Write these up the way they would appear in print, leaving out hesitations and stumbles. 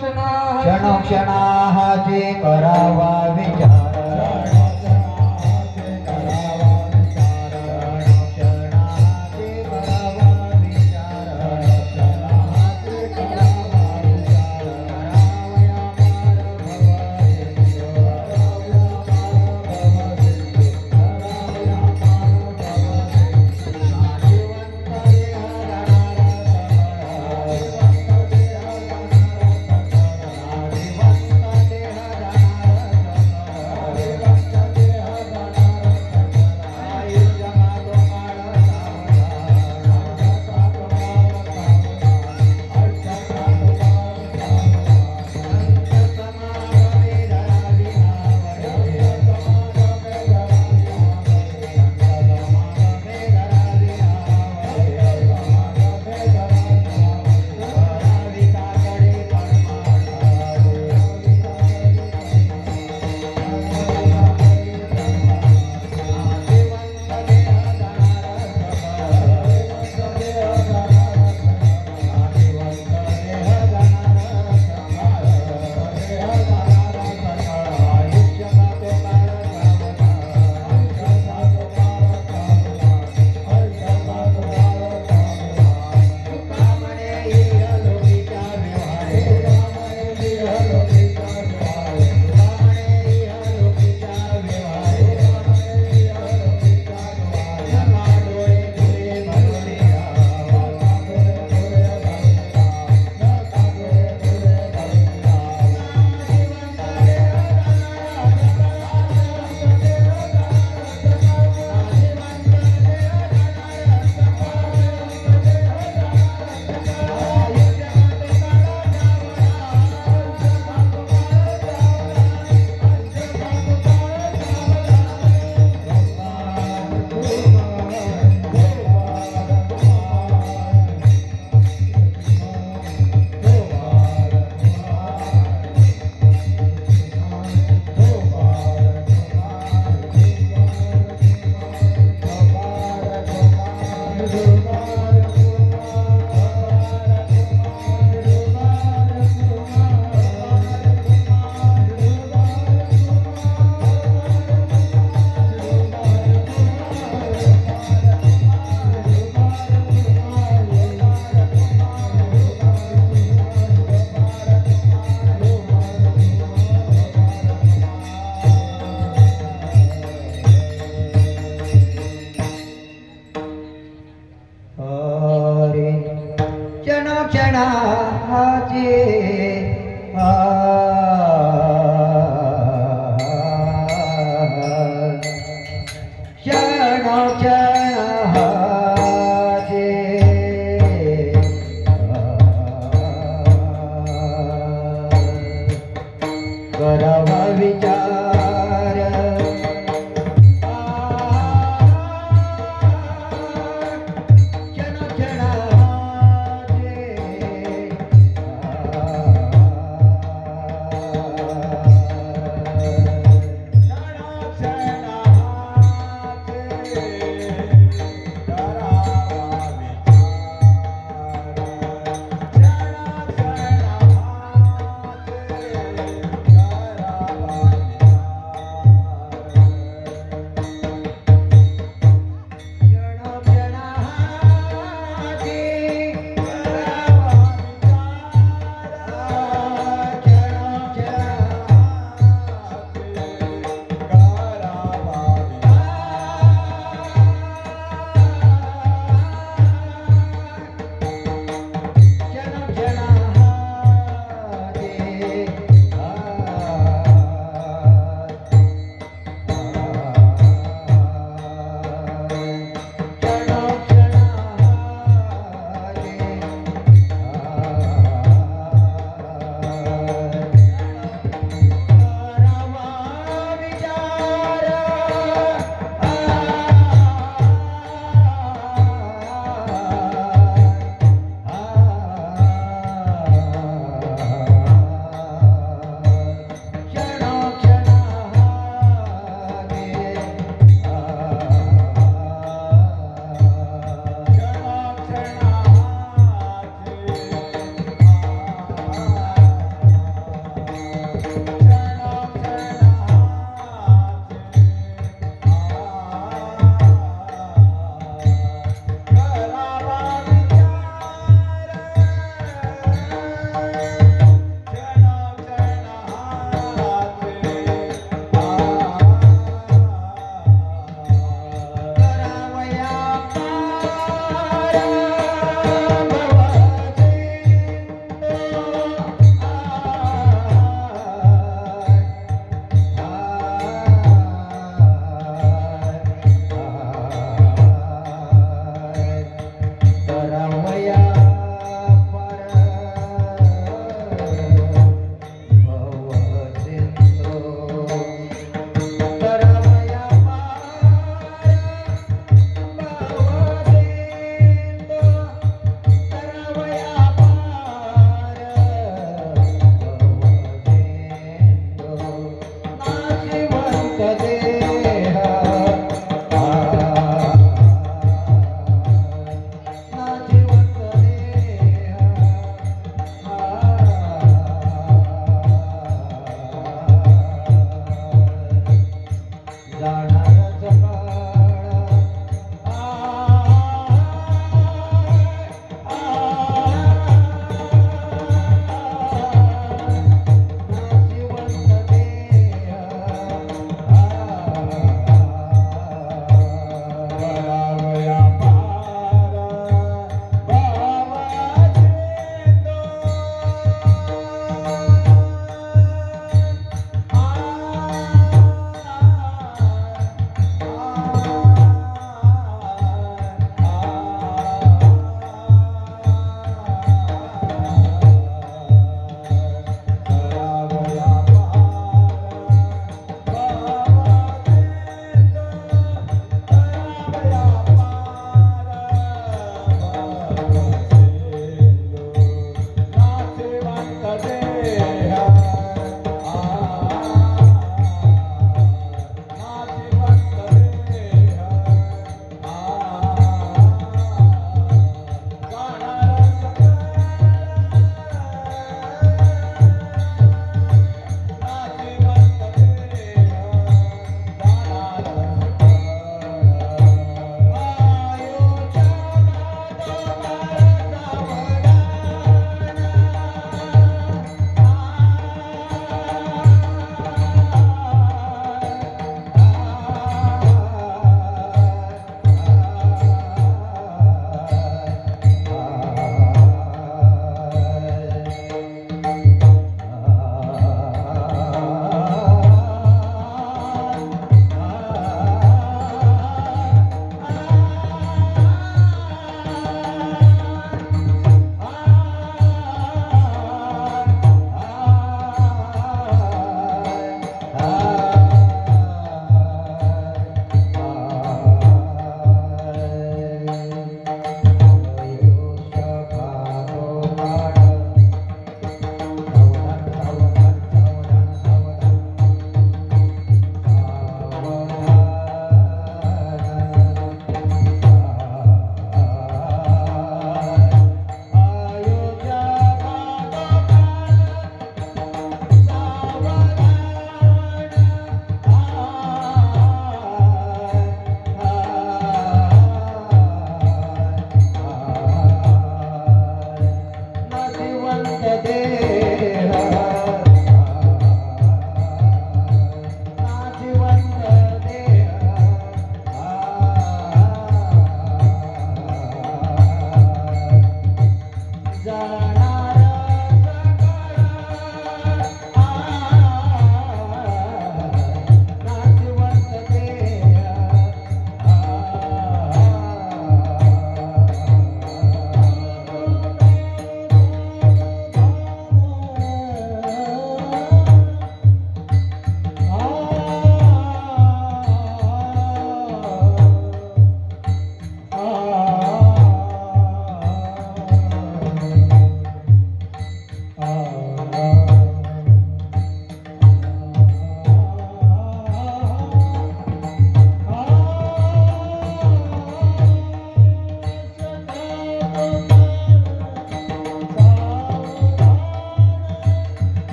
क्षणोक्षणाः जे करावा विचार करावा विचार क्षण क्षणाचे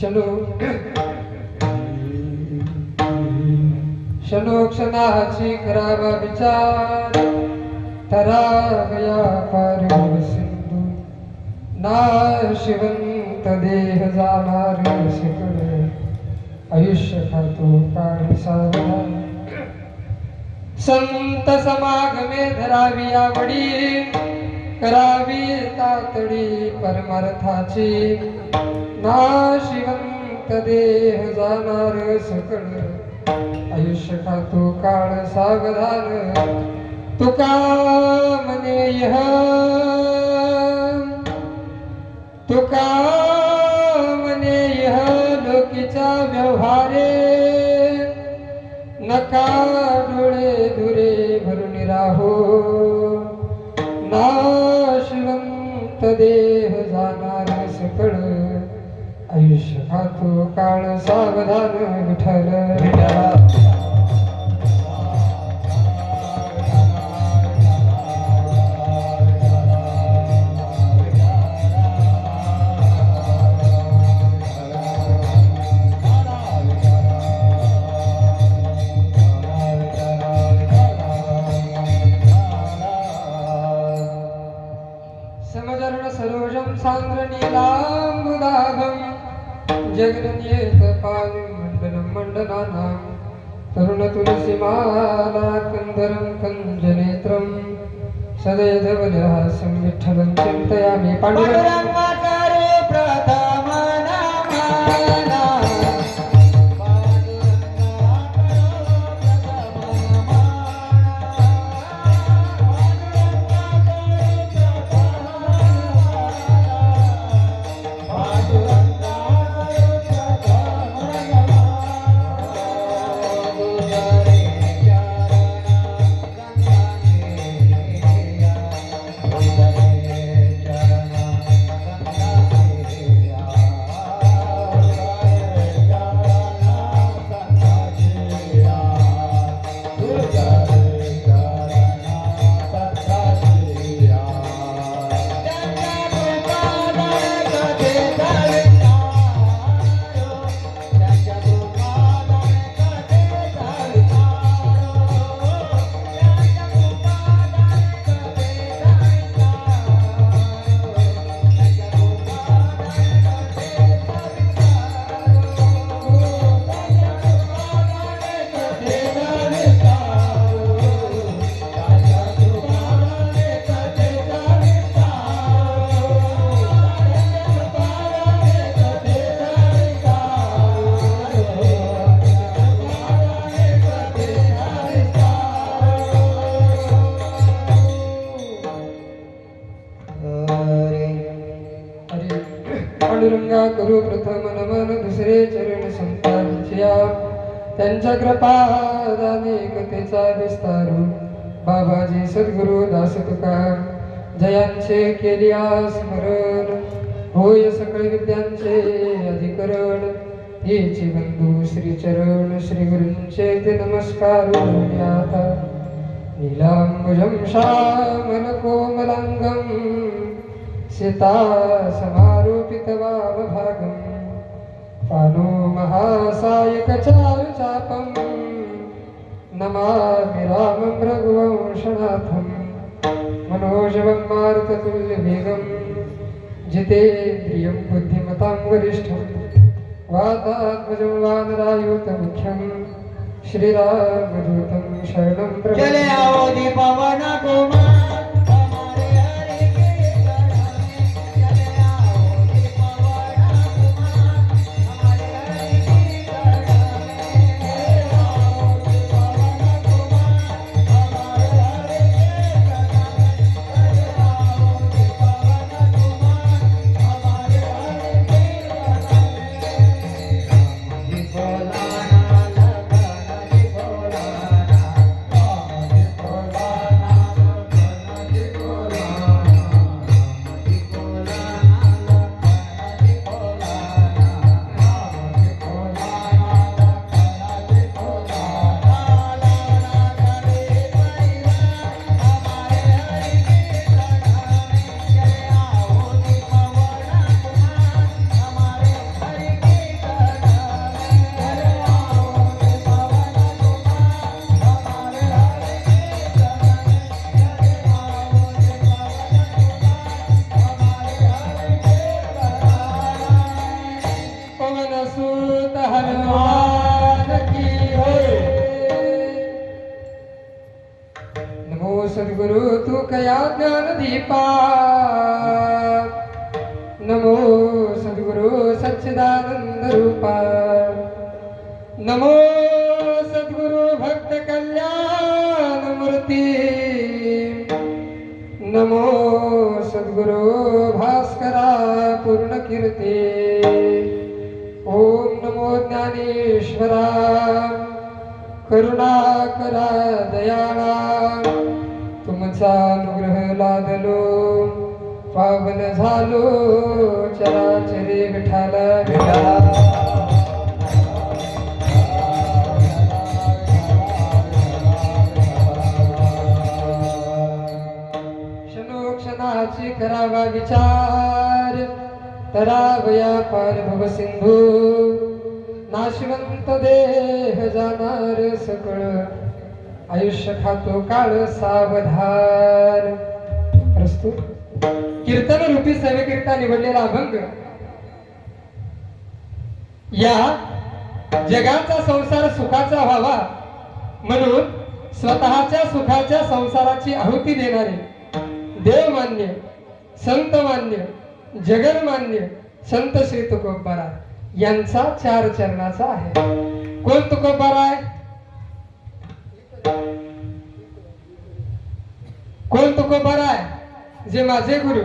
शंभू क्षणोक्षणाची करावा विचार तरावया पार सिंधू नाशिवंत देह जाणार शिकणे आयुष्य खातो काळ सावधान संत समागमे धरावी आवडी करावी तातडी परमार्थाची नाशिवंत देह जाणार सकळ आयुष्य खातो काळ सावधान तुका म्हणे यह तुका म्हणे यह लोकीचा व्यवहारे नका डोळे धुरे भरून राहो नाशिवंत देह जाणार सकळ आयुष्य खातो काळ सावधान विठ्ठल समजरण सरोजं सांद्र नीलांबुदाभं जगन्येत पालुमण्डलं मण्डनानां तरुण तुलसीमाला कंदरं कंजनेत्रं सदैधवलहासं विठ्ठलं चिन्तयामि पांडुरंगाकारे प्रथम नामाना पांडुरंगा करू प्रथम नमन दुसरे चरण संतांच्या त्यांच्या कृपादाने कथेचा विस्तारू बाबाजी सद्गुरु दास तुका जयांचे केलिया स्मरण होय सकळ विद्यांचे अधिकरण हेची बंधू श्रीचरण श्री गुरूंचे ते नमस्कार आता नीलांबुजं श्यामल कोमलांगं सीता समारोपित वामभागं पानो महासायक चारुचापं नमामि रामं रघुवंशनाथं मनोजवं मारुततुल्यवेगं जितेन्द्रियं बुद्धिमतां वरिष्ठं वातात्मजं वानरायुतमुख्यं श्रीरामदूतं शरणं चले प्रपद्ये। आओ दीपवन कुमार सद्गुरु तू कया ज्ञानदीपा नमो सद्गुरु सच्चिदानंद रूपा नमो सद्गुरु भक्त कल्याण मूर्ती नमो सद्गुरु भास्करा पूर्ण कीर्ती ओम नमो ज्ञानेश्वरा करुणाकरा दयाळा तुमचा अनुग्रह लादलो पावन झालो चराचरी विठाल विठा क्षणाची करावा विचार तरावया पार भव सिंधू नाशवंत देह जाणार सकळ आयुष्य खातो काळ सावधान प्रस्तुत कीर्तन रूपी सेवेकरिता निवडलेला अभंग या जगाचा संसार सुखाचा व्हावा म्हणून स्वतःच्या सुखाच्या संसाराची आहुती देणारे देवमान्य संतमान्य जगन्मान्य संत श्री तुकोबारा यांचा 4 चरणाचा आहे. कोण तुकोबारा आहे? कोण तुकोबारा आहे? जे माझे गुरु,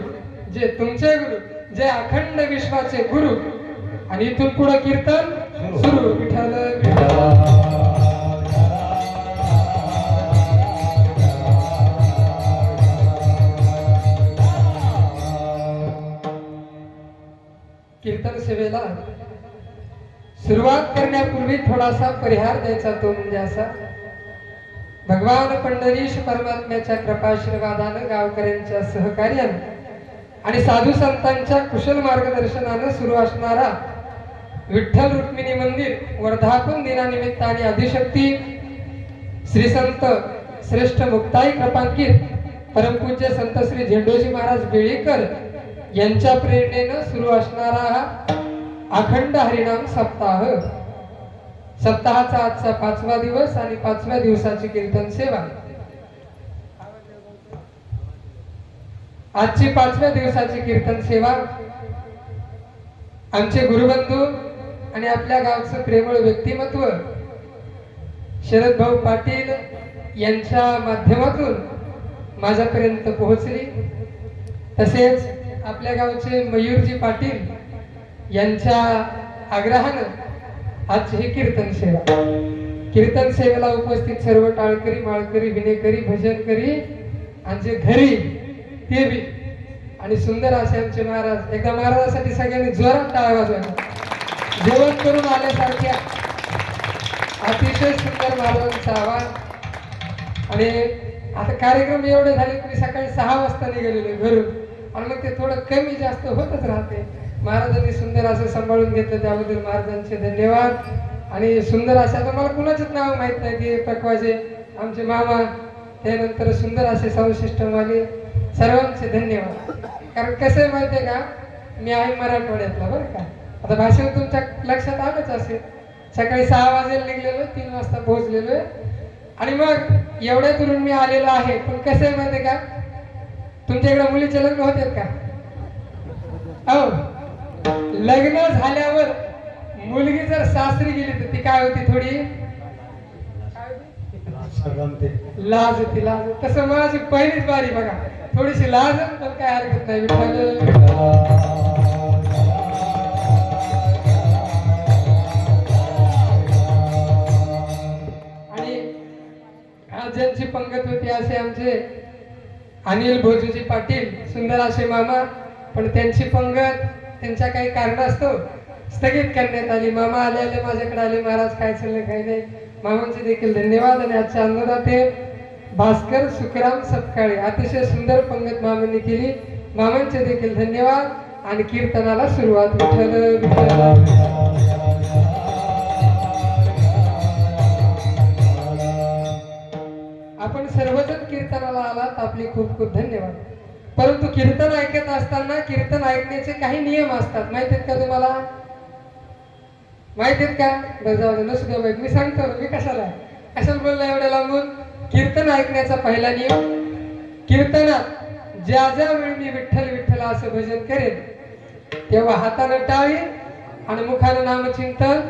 जे तुमचे गुरु, जे अखंड विश्वाचे गुरु. आणि इथून पुढे कीर्तन सुरू. विठ्ठल विठ्ठल कीर्तन सेवेला सुरुवात करण्यापूर्वी थोडासा परिहार द्यायचा तो म्हणजे असा. भगवान पंढरीश परमात्म्याच्या कृपाशीर्वादानं गावकऱ्यांच्या सहकार्याने आणि साधू संतांच्या कुशल मार्गदर्शनानं सुरू असणारा विठ्ठल रुक्मिणी मंदिर वर्धापन दिनानिमित्ताने आदिशक्ती श्री संत श्रेष्ठ मुक्ताई कृपांकित परमपूज्य संत श्री झेंडोजी महाराज बेळीकर यांच्या प्रेरणेनं सुरू असणारा हा अखंड हरिनाम सप्ताह. सप्ताहाचा आजचा 5वा दिवस आणि 5व्या दिवसाची कीर्तन सेवा. आजची 5व्या दिवसाची कीर्तन सेवा आमचे गुरुबंधू आणि आपल्या गावचं प्रेमळ व्यक्तिमत्व शरद भाऊ पाटील यांच्या माध्यमातून माझ्यापर्यंत पोहोचली. तसेच आपल्या गावचे मयूरजी पाटील यांच्या आग्रहानं आजची ही कीर्तन सेवा. कीर्तन सेवेला उपस्थित सर्व टाळकरी माळकरी विनेकरी भजनकरी आमचे घरी ते बी आणि सुंदर असे आमचे महाराज. एकदा महाराजासाठी सगळ्यांनी जोरात टाळ्या वाजवायच्या. जेवण करून आल्यासारख्या अतिशय सुंदर महाराजांचा आवाज. आणि आता कार्यक्रम एवढे झाले की सकाळी 6 वाजता निघालेले घरून आणि मग ते थोडं कमी जास्त होतच राहते. महाराजांनी सुंदर असं सांभाळून घेतलं त्याबद्दल महाराजांचे धन्यवाद. आणि सुंदर असे आता मला कुणाचंच नाव माहित नाही की पकवाजे आमचे मामा त्यानंतर सुंदर असे साऊसिस्टमवाले सर्वांचे धन्यवाद. कारण कसं आहे माहिती आहे का, मी आहे मराठवाड्यातला बरं का. आता भाषण तुमच्या लक्षात आलंच असेल. सकाळी 6 वाजेला निघलेलो 3 वाजता पोहोचलेलो आहे. आणि मग एवढ्या दुरून मी आलेलो आहे. पण कसं आहे माहिती आहे का, तुमच्या इकडे मुलीचे लग्न होतात का? हो. लग्न झाल्यावर मुलगी जर सासरी गेली तर ती काय होती? थोडी लाज होती. लाज. तसं माझी पहिलीच बारी बघा, थोडीशी लाज पण काय हरकत नाही. आणि आज ज्यांची पंगत होती असे आमचे अनिल भोजूजी पाटील सुंदर असे मामा. पण त्यांची पंगत त्यांच्या काही कारणास्तव स्थगित करण्यात आली. मामा आले माझ्याकडे आले, महाराज काय चाललंय काही नाही. मामांचे देखील धन्यवाद. आणि आजच्या अन्नदाते भास्कर सुखराम सपकाळे अतिशय सुंदर पंगत मामांनी केली. मामांचे देखील धन्यवाद. आणि कीर्तनाला सुरुवात. विठ्ठल विठ्ठल. आपण सर्वजण कीर्तनाला आलात, आपले खूप खूप धन्यवाद. परंतु कीर्तन ऐकत असताना कीर्तन ऐकण्याचे काही नियम असतात. माहित आहेत का तुम्हाला? माहित आहेत का? बरं जाऊ दे, नसू द्या. मी सांगतो. मी कशाला बोललो एवढ्या लांबून. कीर्तन ऐकण्याचा पहिला नियम कीर्तनात ज्या ज्या वेळी मी विठ्ठल विठ्ठल असं भजन करेन तेव्हा हातानं टाळी आणि मुखानं नामचिंतन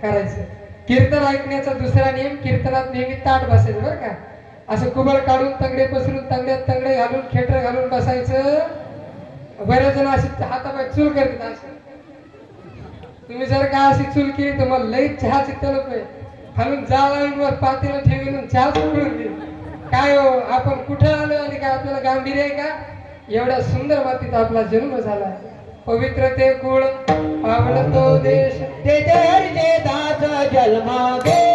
करायचं. कीर्तन ऐकण्याचा दुसरा नियम, कीर्तनात नेहमी ताट बसायचं बरं का. असं कुबळ काढून तंगडे पसरून तंगड्यात तंगडे घालून खेटर घालून बसायचं. बऱ्याच जण अशी हातापाय चूल करतात. असं तुम्ही जर का अशी चूल केली तर मला लई चहाची तलप आहे. खालून जाळावर पातेलं ठेवून चहा उकळून दे. काय हो आपण कुठं आलो आणि काय आपल्याला गांभीर्य आहे का? एवढ्या सुंदर मातीत आपला जन्म झाला. पवित्र ते कुळ पावन तो देश तेथे हरिचे दास जन्मा गे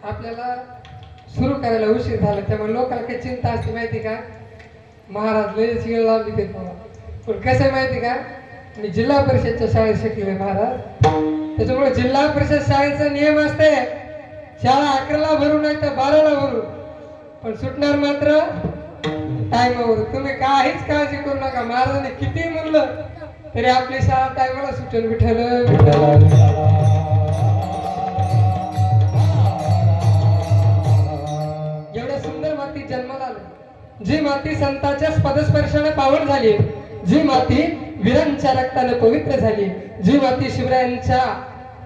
आपल्याला सुरू करायला उशीर झाला त्यामुळे लोकांना काही चिंता असते माहिती का. महाराज लयच वेळ लावली ते पण कसं आहे माहिती का, मी जिल्हा परिषदच्या शाळेत शिकले महाराज. त्याच्यामुळे जिल्हा परिषद शाळेचा नियम असते शाळा 11ला भरू नाही तर 12ला भरू, पण सुटणार मात्र टायमावर. तुम्ही काहीच काळजी करू नका. महाराजांनी किती म्हणलं तरी आपली शाळा टायमाला सुटेल. विठ्ठल जन्माला आलं, जी माती संतांच्या पदस्पर्शाने पावन झाली, जी माती वीरांच्या रक्ताने पवित्र झाली, जी माती शिवरायांच्या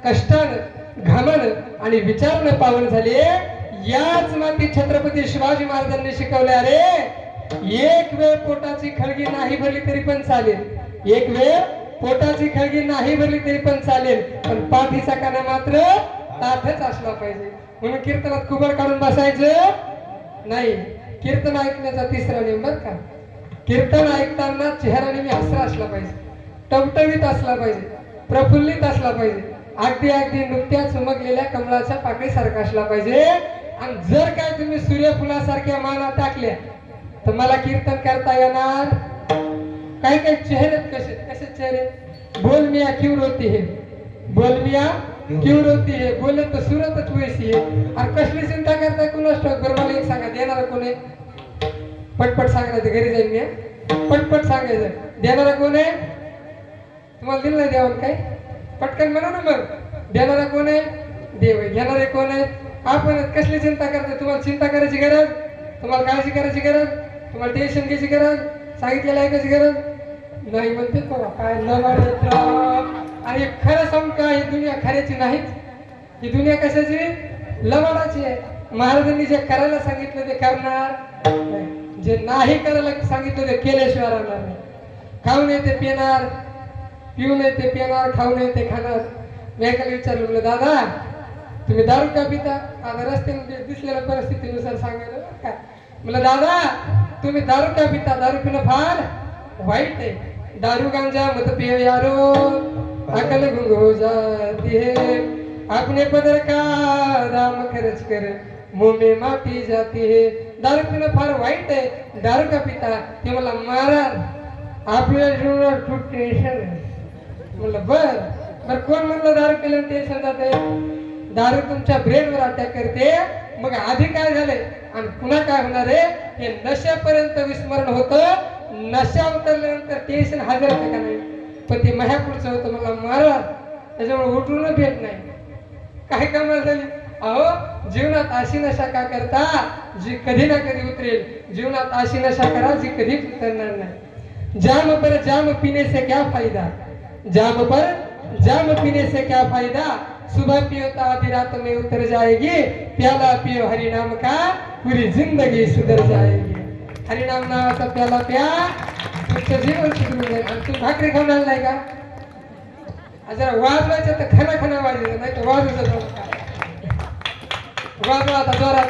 कष्टानं घामानं आणि विचारानं पावन झाली, याच माती छत्रपती शिवाजी महाराजांनी शिकवल्या. अरे एक वेळ पोटाची खळगी नाही भरली तरी पण चालेल, एक वेळ पोटाची खळगी नाही भरली तरी पण चालेल, पण पाठीचा काना मात्र ताठच असला पाहिजे. म्हणून कीर्तनात कुबड काढून बसायचं नाही. कीर्तन ऐकण्याचा तिसरा नियम बर का, कीर्तन ऐकताना चेहऱ्याने मी हसरा असला पाहिजे, टवटवीत असला पाहिजे, प्रफुल्लित असला पाहिजे, अगदी अगदी नुकत्याच उमगलेल्या कमळाच्या पाकळीसारखा असला पाहिजे. आणि जर काय तुम्ही सूर्यफुलासारख्या माना टाकल्या तर मला कीर्तन करता येणार. काही काही चेहरे कसे कसे चेहरे, बोल मिया क्यों रोती है, बोल मिया क्यों रोती है, बोले तो सूरत वैसी है. और कसली चिंता करताय कुणास ठाऊक. बरं मला एक सांगा, देणारा कोण आहे? पटपट सांगायचं, घरी जाईल मी पटपट सांगायचं. देणारा कोण आहे? तुम्हाला दिलं नाही द्यावं काय? पटकन म्हणा ना मग. देणारा कोण आहे? देव आहे. घेणारे कोण आहे? आपण. कसली चिंता करताय? तुम्हाला चिंता करायची गरज, तुम्हाला काळजी करायची गरज, तुम्हाला टेन्शन घ्यायची गरज, सांगितलेलं ऐकायची गरज नाही. म्हणते काय न. आणि खरं सांगू का, ही दुनिया खऱ्याची नाहीच. ही दुनिया कशाची? लबाडाची आहे. महाराजांनी जे करायला सांगितलं ते करणार नाही, जे नाही करायला सांगितलं ते केल्याशिवाय राहणार नाही. खाऊ नये ते पिणार, पिऊ नये ते पिणार, खाऊ नये ते खाणार. मी एकाला विचारलं, म्हणलं दादा तुम्ही दारू का पिता? आता रस्त्याने दिसलेल्या परिस्थितीनुसार सांगायला काय. म्हणलं दादा तुम्ही दारू का पिता? दारू पिणं फार वाईट आहे. दारू गांजा मत पियो यारो, अकल गुंग हो जाती है, अपने पदर का राम खर्च कर मुंह में माटी जाती है. दारू पिणं फार वाईट आहे. दारू का पिता? ते मला महाराज आपल्या जीवनात खूप टेन्शन आहे. म्हणलं बर बर, कोण म्हणलं दारू पिल्यानं टेन्शन जाते? दारू तुमच्या ब्रेनवर अटॅक करते. मग आधी काय झाले आणि पुन्हा काय होणार आहे? हे नशापर्यंत विस्मरण होतं. नशा उतरल्यानंतर टेन्शन हजर होतं का नाही? पण ते माझ्या पुढचं होतं. मला महाराज त्याच्यामुळे उठून भेट नाही. काय कमाल झाली. अहो जीवनात अशी नशा का करता जी कधी ना कधी उतरेल. जीवनात अशी नशा करा जी कधीच उतरणार नाही. जाम पर जाम पीने से क्या फायदा, जाम पर जाम पीने से क्या फायदा, सुबह पियो तो आधी रात में उतर जाएगी, प्याला पियो हरि नाम का पूरी जिंदगी सुधर जाएगी. हरिनाम नावाचा प्याला प्या, तुमचं जीवन सुधरून जाईल. आणि तू भाकरी खाऊन आला नाही का? जरा वाजवायचं तर खना खना वाजवायचं, नाही तर वाजवायचं वाजवा आता जोरात.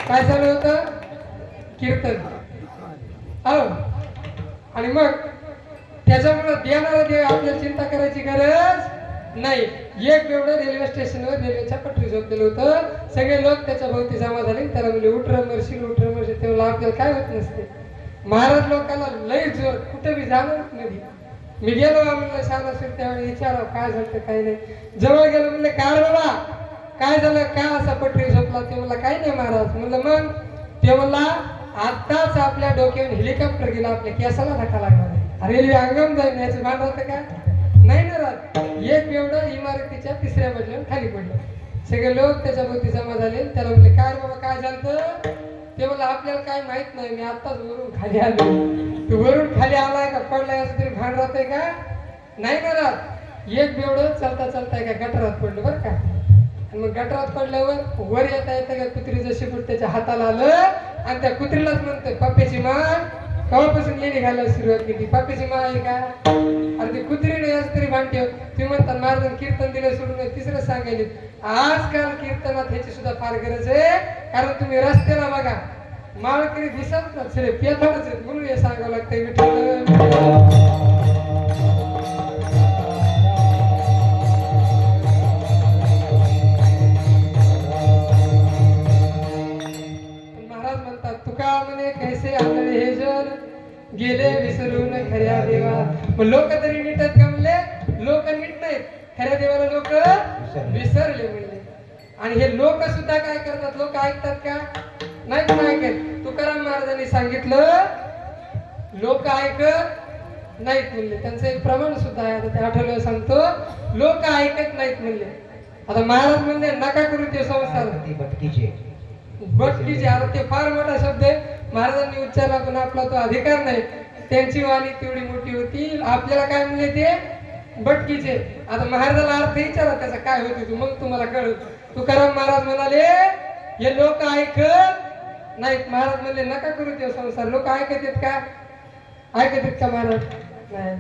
काय चालू होतं? कीर्तन. हो. आणि मग त्याच्यामुळे देणारा देव आपल्याला चिंता करायची गरज नाही. एक एवढं रेल्वे स्टेशनवर रेल्वेच्या पटरी झोपलेलं होतं. सगळे लोक त्याच्या भोवती जमा झाले. त्याला म्हणजे उठर मरशील तेव्हा आपल्याला काय होत नसते. महाराज लोकांना लय जोर, कुठे बी जाणार नाही. मी गेलो म्हणलं शान असेल त्यावेळी विचारा काय झालं काय नाही. जवळ गेलो म्हणलं काय बाबा काय झालं, काय असा पटरी झोपला? ते म्हणला काही नाही महाराज. म्हणलं मग? ते म्हणला आताच आपल्या डोक्यावर हेलिकॉप्टर गेला, आपल्या केसाला धक्का लागला नाही. रेल्वे अंगम जाईल याचं भान होतं का? नाही ना राहत. एक एवढं इमारतीच्या 3ऱ्या मजल्यावर खाली पडलं. सगळे लोक त्याच्या भोवती जमा झाले. त्याला म्हणले काय बाबा काय झालं? ते म्हणलं आपल्याला काय माहित नाही, मी आताच वरून खाली आलो. तू वरून खाली आलाय का पडलाय असं तरी भान राहतंय का? नाही ना राहत. एक एवढं चालता चालता का गटारात पडलं बरं का. आणि मग गटारात पडल्यावर वर येता येता का कुत्रीचं शिपूट त्याच्या हाताला आलं आणि त्या कुत्रीलाच म्हणतोय पप्प्याची मान. केव्हापासून येणे घालायला सुरुवात केली? पप्प्याची मान आहे का? अरे ती कुत्रीने याच तरी भान ठेव. तुम्ही म्हणतात महाराजांनी कीर्तन दिलं सोडून तिसरं सांगायले. आजकाल कीर्तनात ह्याची सुद्धा फार गरज आहे. कारण तुम्ही रस्त्याला बघा माळकरी दिसत सगळे पेथाडच आहेत, म्हणून हे सांगावं लागतंय विठ्ठल. कैसे आंधळे हे जन गेले विसरून खऱ्या देवा. मग लोक तरी नीट आहेत का म्हणले? लोक नीट नाहीत, खऱ्या देवाला लोक विसरले म्हणले. आणि हे लोक सुद्धा काय करतात? लोक ऐकतात का? नाहीत ना ऐकत. तुकाराम महाराजांनी सांगितलं लोक ऐकत नाहीत म्हणले. त्यांचं एक प्रमाण सुद्धा आहे, आता ते आठवलं सांगतो. लोक ऐकत नाहीत म्हणले. आता महाराज म्हणले नका करू ते संसार भटकीचे. आता ते फार मोठा शब्द आहे. महाराजांनी उच्चारला पण आपला तो अधिकार नाही. त्यांची वाणी तेवढी मोठी होती. आपल्याला काय म्हणले ते भटकीचे. आता महाराजाला अर्थ विचारा त्याचा काय होती तू, मग तुम्हाला कळत. तुकाराम महाराज म्हणाले हे लोक ऐकत नाहीत. महाराज म्हणले नका करू ते संसार. लोक ऐकत आहेत का? ऐकत आहेत का महाराज? नाही.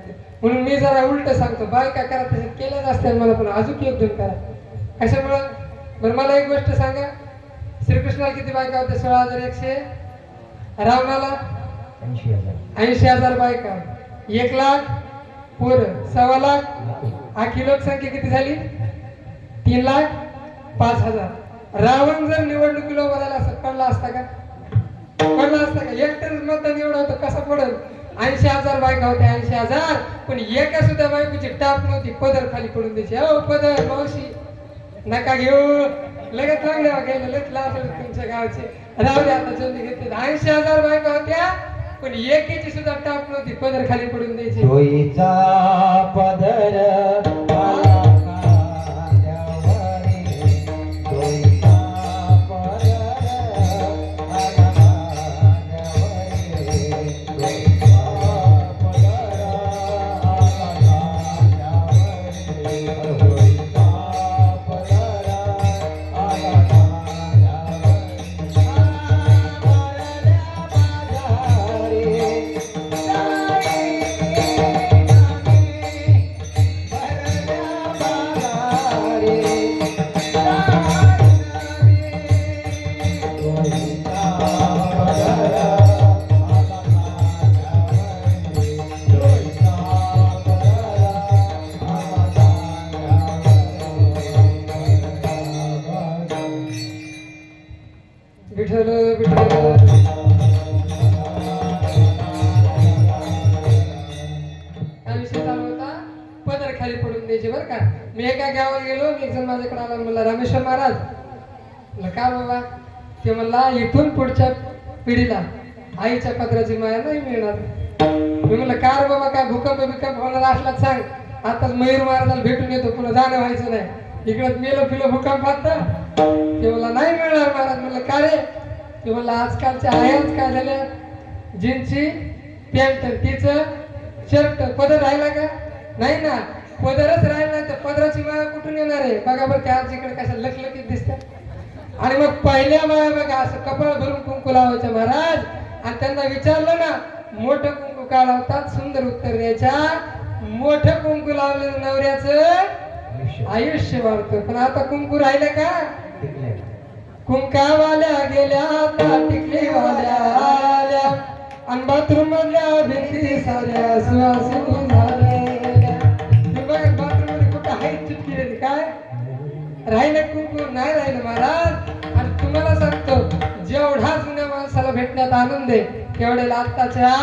म्हणून मी जरा उलट सांगतो. बायका करा तसं केल्याच असत्या, मला पण अजून एक दोन करा. कशामुळं? बरं मला एक गोष्ट सांगा. श्रीकृष्णाला किती बायका होत्या? 16,100. रावणाला 80,000 बायका. 1,00,000 पोरं. 1,25,000. आखी लोकसंख्या किती झाली? 3,05,000. रावण जर निवडणुकीला उभा राहिला असं पडला असता का? पडला असता का? एकटंच मतदान एवढं होतं, कसं पडेल? 80,000 बायका होत्या. 80,000. पण एका सुद्धा बायकोची टाप नव्हती. पदर खाली पडून द्यायची. हो पदर मावशी नका घेऊ, लगेच चांगल्या घ्यायला लगेच लाभ तुमच्या गावचे. राहू द्या आता जल्दी घेतले. 80,000 बायका होत्या पण एकेची सुद्धा टाप नव्हती. पदर खाली पडून द्यायची. पदर विठ्ठल विठ्ठल. हा विषय चालू होता पदर खाली पडून द्यायचे बरं का. मी एका गावाला गेलो. एक जण माझ्याकडे आला म्हणला रामेश्वर महाराज. म्हणलं का बाबा? ते म्हणला इथून पुढच्या पिढीला आईच्या पदराची माया नाही मिळणार. मी म्हणलं का रे बाबा? काय भूकंप बिकंप होणार असलाच सांग. आताच मयूर महाराजाला भेटून येतो, पुन्हा जाणं व्हायचं नाही. इकडं मेलो फिलो भूकंपात. ते मला नाही मिळणार महाराज. म्हणलं का रे? ते म्हणलं आजकालच्या आयाच काय झाल्या, जीन्सची पॅन्ट तिचं शर्ट पदर राहिला का? नाही ना. पदरच राहिला नाही तर पदराची माया कुठून येणार आहे बघा बरं, त्या आजीकडे कशा लखलखीत दिसतात. आणि मग पहिल्या माया बघा असं कपाळ भरून कुंकू लावायचं महाराज. आणि त्यांना विचारलं ना मोठं कुंकू का लावतात, सुंदर उत्तर द्यायच्या, मोठं कुंकू लावलेलं नवऱ्याचं आयुष्य वाढतं. पण आता कुंकू राहिलं का? कुंकावाल्या गेल्या आता टिकलीवाल्या आल्या, आणि बाथरूम मधल्या भिंती साऱ्या सुवासिनी झाल्या. बाथरूम मध्ये कुठं आहे चिटकी काय राहिलं कुंकू? नाही राहिलं महाराज. आणि तुम्हाला सांगतो जेवढा जुन्या माणसाला भेटण्यात आनंद आहे तेवढ्याला आत्ताच्या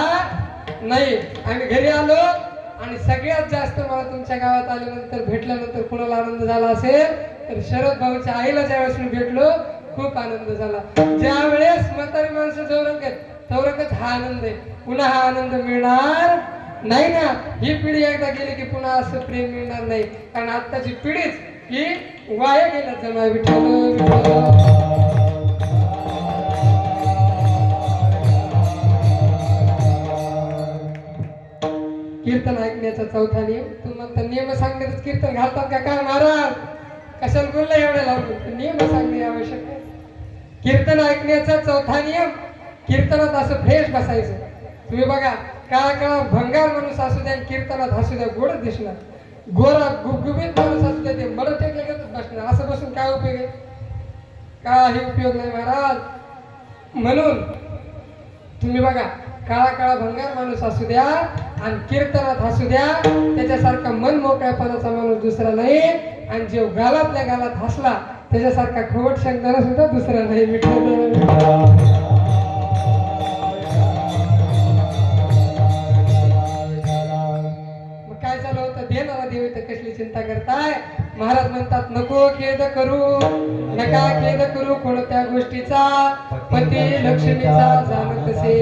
नाही. आम्ही घरी आलो आणि सगळ्यात जास्त मला तुमच्या गावात आल्यानंतर भेटल्यानंतर कुणाला आनंद झाला असेल तर शरद भाऊच्या आईला ज्यावेळेस मी भेटलो खूप आनंद झाला. ज्या वेळेस म्हातारी माणसं जवळकत तवरकच हा आनंद आहे, पुन्हा हा आनंद मिळणार नाही ना. ही पिढी एकदा गेली की पुन्हा असं प्रेम मिळणार नाही. कारण आत्ताची पिढीच ही वाया गेल्या जमा. विठ्ठल कीर्तन ऐकण्याचा चौथा नियम. तुम्हाला नियम सांगण्यातच कीर्तन घालतात का काय महाराज? कशाला बोलला एवढ्या लावून? नियम सांगणे आवश्यक आहे. कीर्तन ऐकण्याचा चौथा नियम, कीर्तनात असं फ्रेश बसायचं. तुम्ही बघा काळा काळा भंगार माणूस असू द्या कीर्तनात हसू द्या गोड दिसणार, गोरा गुबगुबीत माणूस असू द्या ते मला टेकले बसणार. असं बसून काय उपयोग आहे? काही उपयोग नाही महाराज. म्हणून तुम्ही बघा काळा काळा भंगार माणूस असू द्या आणि कीर्तनात हसू द्या, त्याच्यासारखा मन मोकळ्यापणाचा माणूस दुसरा नाही. आणि जो गालातल्या गालात हसला त्याच्यासारखा खवट शंकरा सुद्धा दुसरा नाही. मग काय झालं होतं? देणारा देव तर कसली चिंता करताय? महाराज म्हणतात नको खेद करू, नका खेद करू कोणत्या गोष्टीचा, पती लक्ष्मीचा झालं तसे.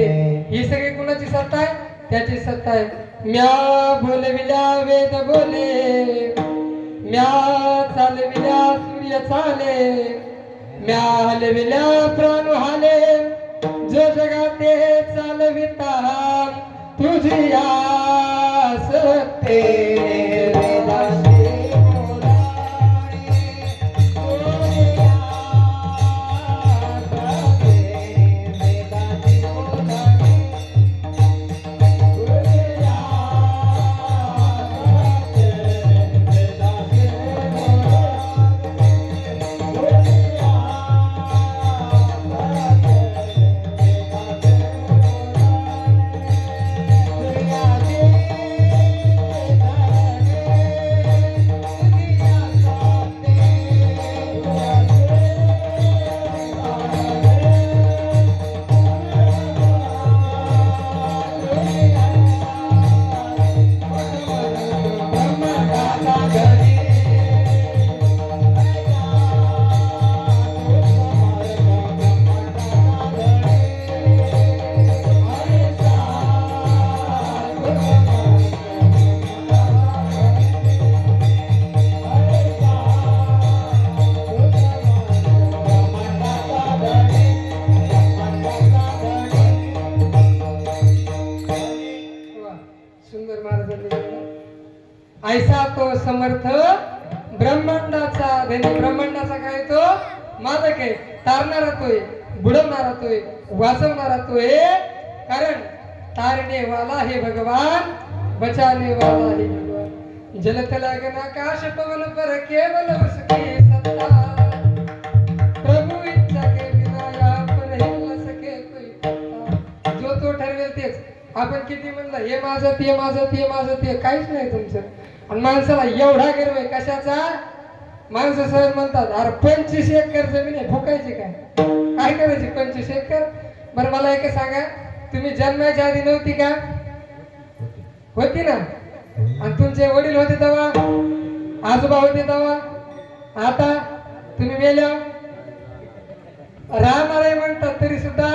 ही सगळी कुणाची सत्ता आहे? त्याची सत्ता आहे. म्या बोलविल्या वेद बोले, म्या चालविल्या सूर्य चाले, म्या हलविल्या प्राण हाले, जो जगाते चालविता तुझी सत्ते. ऐसा तो समर्थ ब्रह्मांडाचा धनी. ब्रह्मांडाचा काय? तो मालक आहे. तारणारा तोय, बुडवणारा तोय, वाचवणारा तोय. कारण तारणे वाला हे भगवान, बचाने वाला हे भगवान. जलतल गगन आकाश पवन पर केवल उसकी सत्ता, प्रभु इच्छा के बिना आपण हिल सके कोई पत्ता. जो तो ठरवेल तेच. आपण किती म्हणलं हे माझं ते माझं ते माझं ते, काहीच नाही तुमचं. आणि माणसाला एवढा गर्व आहे कशाचा? माणसं सहज म्हणतात अरे 25 एकर जमीन आहे, फुकायची काय? काय करायची 25 एकर? बरं मला एक सांगा, तुम्ही जन्माच्या आधी नव्हती का? होती ना. आणि तुमचे वडील होते तेव्हा, आजोबा होते तेव्हा, आता तुम्ही मेल्या राहणार आहे म्हणतात तरी सुद्धा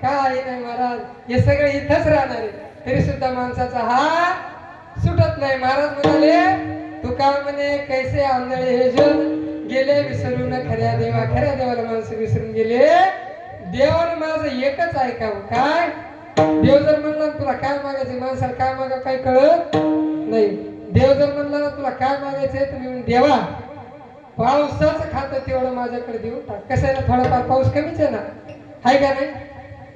काय नाही महाराज. हे सगळे इथंच राहणार आहे तरी सुद्धा माणसाचा हा सुटत नाही. महाराज म्हणाले तुका म्हणे कैसे आंधळे हे जग, गेले विसरून खऱ्या देवा. खऱ्या देवाला माणसं विसरून गेले. देवानं माझं एकच ऐकावं. काय? देव जर म्हणला तुला काय मागायचं, माणसाला काय मागा काही कळत नाही. देव जर म्हणला ना तुला काय मागायचंय तुम्ही म्हणून देवा पावसाचं खातं तेवढं माझ्याकडे देऊ टाक. कसं आहे ना थोडाफार पाऊस कमीच आहे ना, हाय का नाही?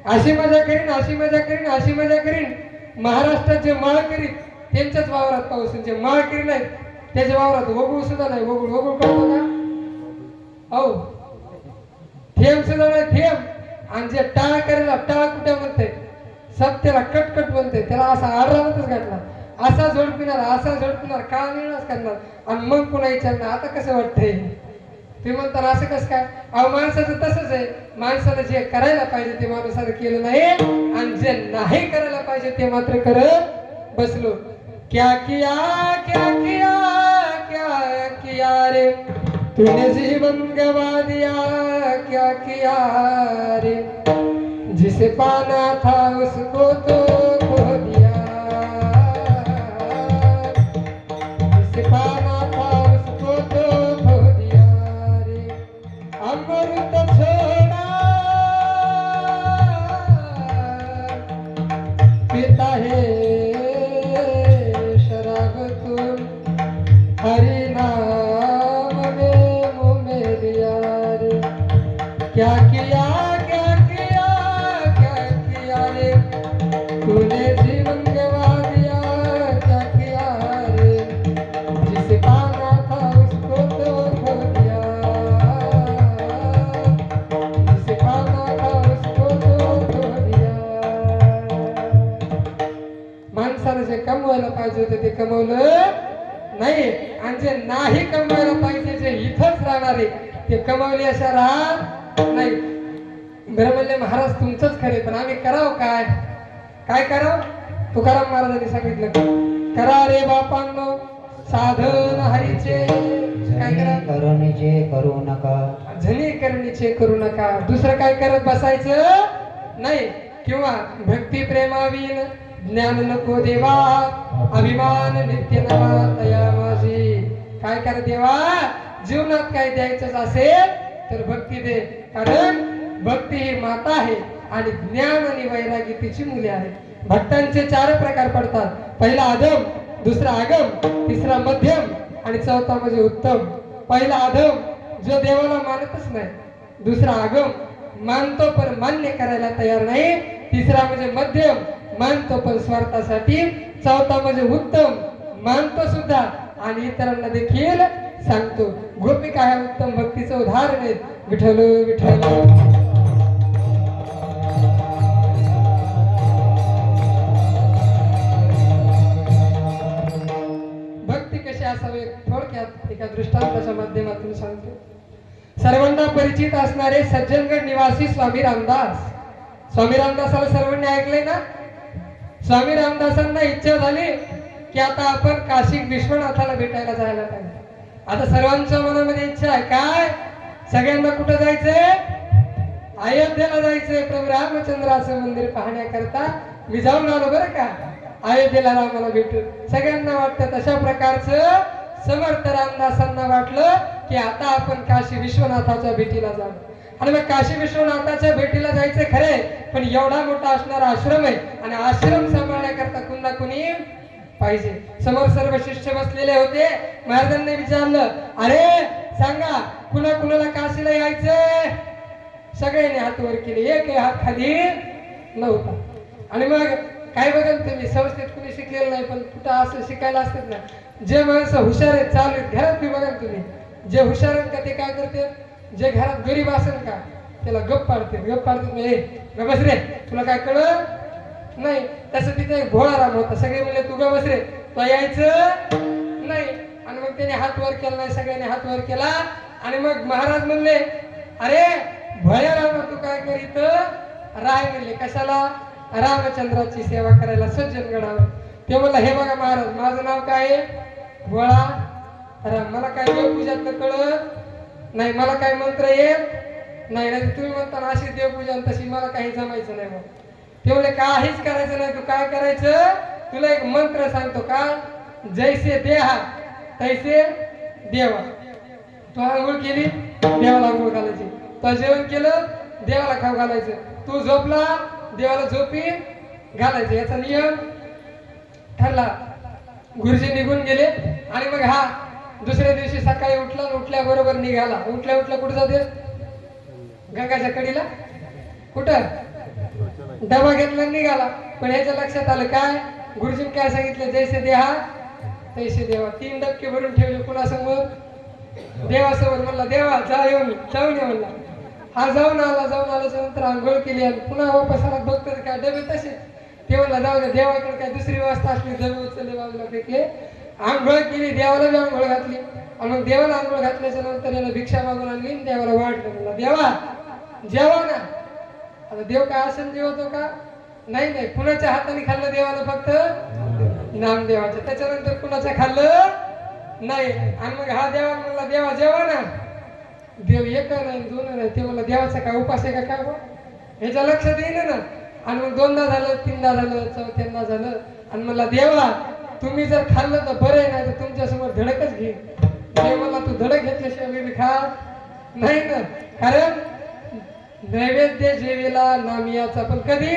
अशी मजा करीन अशी मजा करीन अशी मजा करीन. महाराष्ट्रात जे माळकरी त्यांच्याच वावरात पाऊस, जे माळकरी नाहीत त्याच्या वावरात वगुळ सुद्धा नाही. वगुळ वगुळ कळतो का? हो, थेंब सुद्धा नाही थेंब. आणि जे टाळ करायला टाळ कुठे म्हणते सत्याला कटकट म्हणते, त्याला असा आडरावतच घातला, असा झोडपिणार काळ निर्णयच करणार. आणि मग पुन्हा विचारणार आता कसं वाटतंय. तुम्ही म्हणता असं कसं काय? अहो माणसाचं तसंच आहे, माणसाला जे करायला पाहिजे ते माणसानं केलं नाही आणि जे नाही करायला पाहिजे ते मात्र करत बसलो. क्या किया क्या किया क्या किया रे तूने जीवन गवा दिया, क्या किया रे जिसे पाना था उसको तो खो दिया, जिसे पाना था उसको तो खो दिया रे. अमृत छोड़ा पीता है शराब तुम, हरि नाम में मुँह में दिया रे. क्या किया रे तूने जीवन गवा दिया, क्या किया रे जिसे पाना था उसको तो खो दिया, जिसे पाना था उसको तो खो दिया. माणसाला जे कमवायला पाहिजे होते ते कमवलं नाही आणि जे नाही कमवायला पाहिजे जे इथंच राहणारे ते कमवले अशा राहत नाही. बरं म्हणले महाराज तुमचंच खरे पण आम्ही करावं काय? काय करावं? तुकाराम महाराजांनी सांगितलं करा रे बापांनो साधन हरीचे. काय करा? करुणीचे करू नका, झनी करणीचे करू नका. दुसरं काय करत बसायचं नाही. किंवा भक्ती प्रेमावीन ज्ञान नको देवा, अभिमान नित्य नवा तया माझी. काय कर देवा, जीवनात काय द्यायचं असेल तर भक्ती दे, कारण भक्ती ही माता आहे आणि ज्ञान आणि वैरागी तिची मुले आहेत. भक्तांचे 4 प्रकार पडतात. पहिला अधम, दुसरा आगम, तिसरा मध्यम आणि चौथा म्हणजे उत्तम. पहिला अधम जो देवाला मानतच नाही, दुसरा आगम मानतो पण मान्य करायला तयार नाही, तिसरा म्हणजे मध्यम मानतो पण स्वार्थासाठी, चौथा म्हणजे उत्तम मानतो सुद्धा आणि इतरांना देखील सांगतो. गोपिका ह्या उत्तम भक्तीचं उदाहरण आहे. विठ्ठल विठ्ठल. थोडक्यात एका दृष्टांताच्या माध्यमातून सांगतो. सर्वांना परिचित असणारे सज्जनगड निवासी स्वामी रामदास. स्वामी रामदासाला सर्वांनी ऐकलंय ना? स्वामी रामदासांना इच्छा झाली की आता आपण काशी विश्वनाथाला भेटायला जायला पाहिजे. आता सर्वांच्या मनामध्ये इच्छा आहे काय? सगळ्यांना कुठं जायचंय? अयोध्येला जायचंय. प्रभू रामचंद्राचं मंदिर पाहण्याकरता मी जाऊन आलो बरं का, अयोध्येला रामाला भेटून. सगळ्यांना वाटतं तशा प्रकारचं समर्थ रामदासांना वाटलं की आता आपण काशी विश्वनाथाच्या भेटीला जाऊ. आणि मग काशी विश्वनाथाच्या भेटीला जायचं खरे, पण एवढा मोठा असणारा आश्रम आहे आणि आश्रम सांभाळण्याकरता कुणा कुणी पाहिजे. समोर सर्व शिष्य बसलेले होते. महाराजांनी विचारलं, अरे सांगा कुणा कुणाला काशीला यायचंय? सगळ्यांनी हात वर केले, एक हात खाली नव्हता. आणि मग काय बघाल तुम्ही, संस्थेत कुणी शिकलेलं नाही पण कुठं असं शिकायला असतात ना, जे माणसं हुशार आहेत चालू आहेत घरात बी बघाल तुम्ही, जे हुशार आहेत का ते काय करते, जे घरात गरीब असेल का त्याला गप पाडते नाही, ग बस रे तुला काय कळत नाही. तसं तिथे एक भोळा राम होता. सगळे म्हणले तू ग बस रे, तो यायचं नाही. आणि मग त्याने हात वर केला नाही, सगळ्यांनी हात वर केला. आणि मग महाराज म्हणले, अरे भोळ्या रामा तू काय करीत राय म्हणले. कशाला? रामचंद्राची सेवा करायला सज्जनगडावर. ते म्हणला, हे बघा महाराज माझं नाव काय आहे? भोळा राम. मला काय देवपूजातलं कळत नाही, मला काय मंत्र येत नाही. तुम्ही म्हणता अशी देवपूजा तशी मला काही जमायचं नाही. मग ते म्हणले काहीच करायचं नाही, तू काय करायचं, तुला एक मंत्र सांगतो का, जैसे देहा तैसे देवा. तू आंघोळ केली देवाला आंघोळ घालायची, तू जेवण केलं देवाला खाऊ घालायचं, तू झोपला देवाला झोपी घालायचं. याचा नियम ठरला. गुरुजी निघून गेले आणि मग हा दुसऱ्या दिवशी सकाळी उठला आणि उठल्याबरोबर निघाला. उठल्या उठल्या कुठं जाते? गंगाच्या कडीला. कुठं? डबा घेतला आणि निघाला. पण ह्याच्या लक्षात आलं काय? गुरुजीने काय सांगितलं? जैसे देहा तैसे देवा. 3 डबके भरून ठेवले. कुणासमोर? देवासमोर. म्हणला देवा जाऊन ये म्हणला. हा जाऊन आल्याच्या नंतर आंघोळ केली आणि पुन्हा वापस आला. बघतो काय डबे तसे. ते म्हणला जाऊ दे, देवाकडे काय दुसरी व्यवस्था असली. डबे उचलले बाजूला फेकले. आंघोळ केली, देवाला बी आंघोळ घातली आणि मग देवाला आंघोळ घातल्याच्या नंतर याला भिक्षा मागून आणली. देवाला वाढलं. म्हणला देवा जेवा ना. आता देव काय असं जेवतो का? नाही. कुणाच्या हाताने खाल्लं देवानं? फक्त नामदेवाच्या. त्याच्यानंतर कुणाच्या खाल्लं नाही. आणि मग हा देवा म्हणला देवा जेवा ना. देव एक नाही 2 नाही. ते म्हणला देवाचा काय उपास आहे का काय? ह्याच्या लक्षात येईन ना. आणि मग 2दा झालं, 3दा झालं, 4थ्यांदा झालं. आणि म्हणला देवा तुम्ही जर खाल्लं तर बरं आहे, नाही तर तुमच्या समोर धडकच घे. देव म्हणला तू धडक घेतल्याशिवाय मी खा नाही ना. कारण नैवेद्य जेवेला नामियाचा. पण कधी?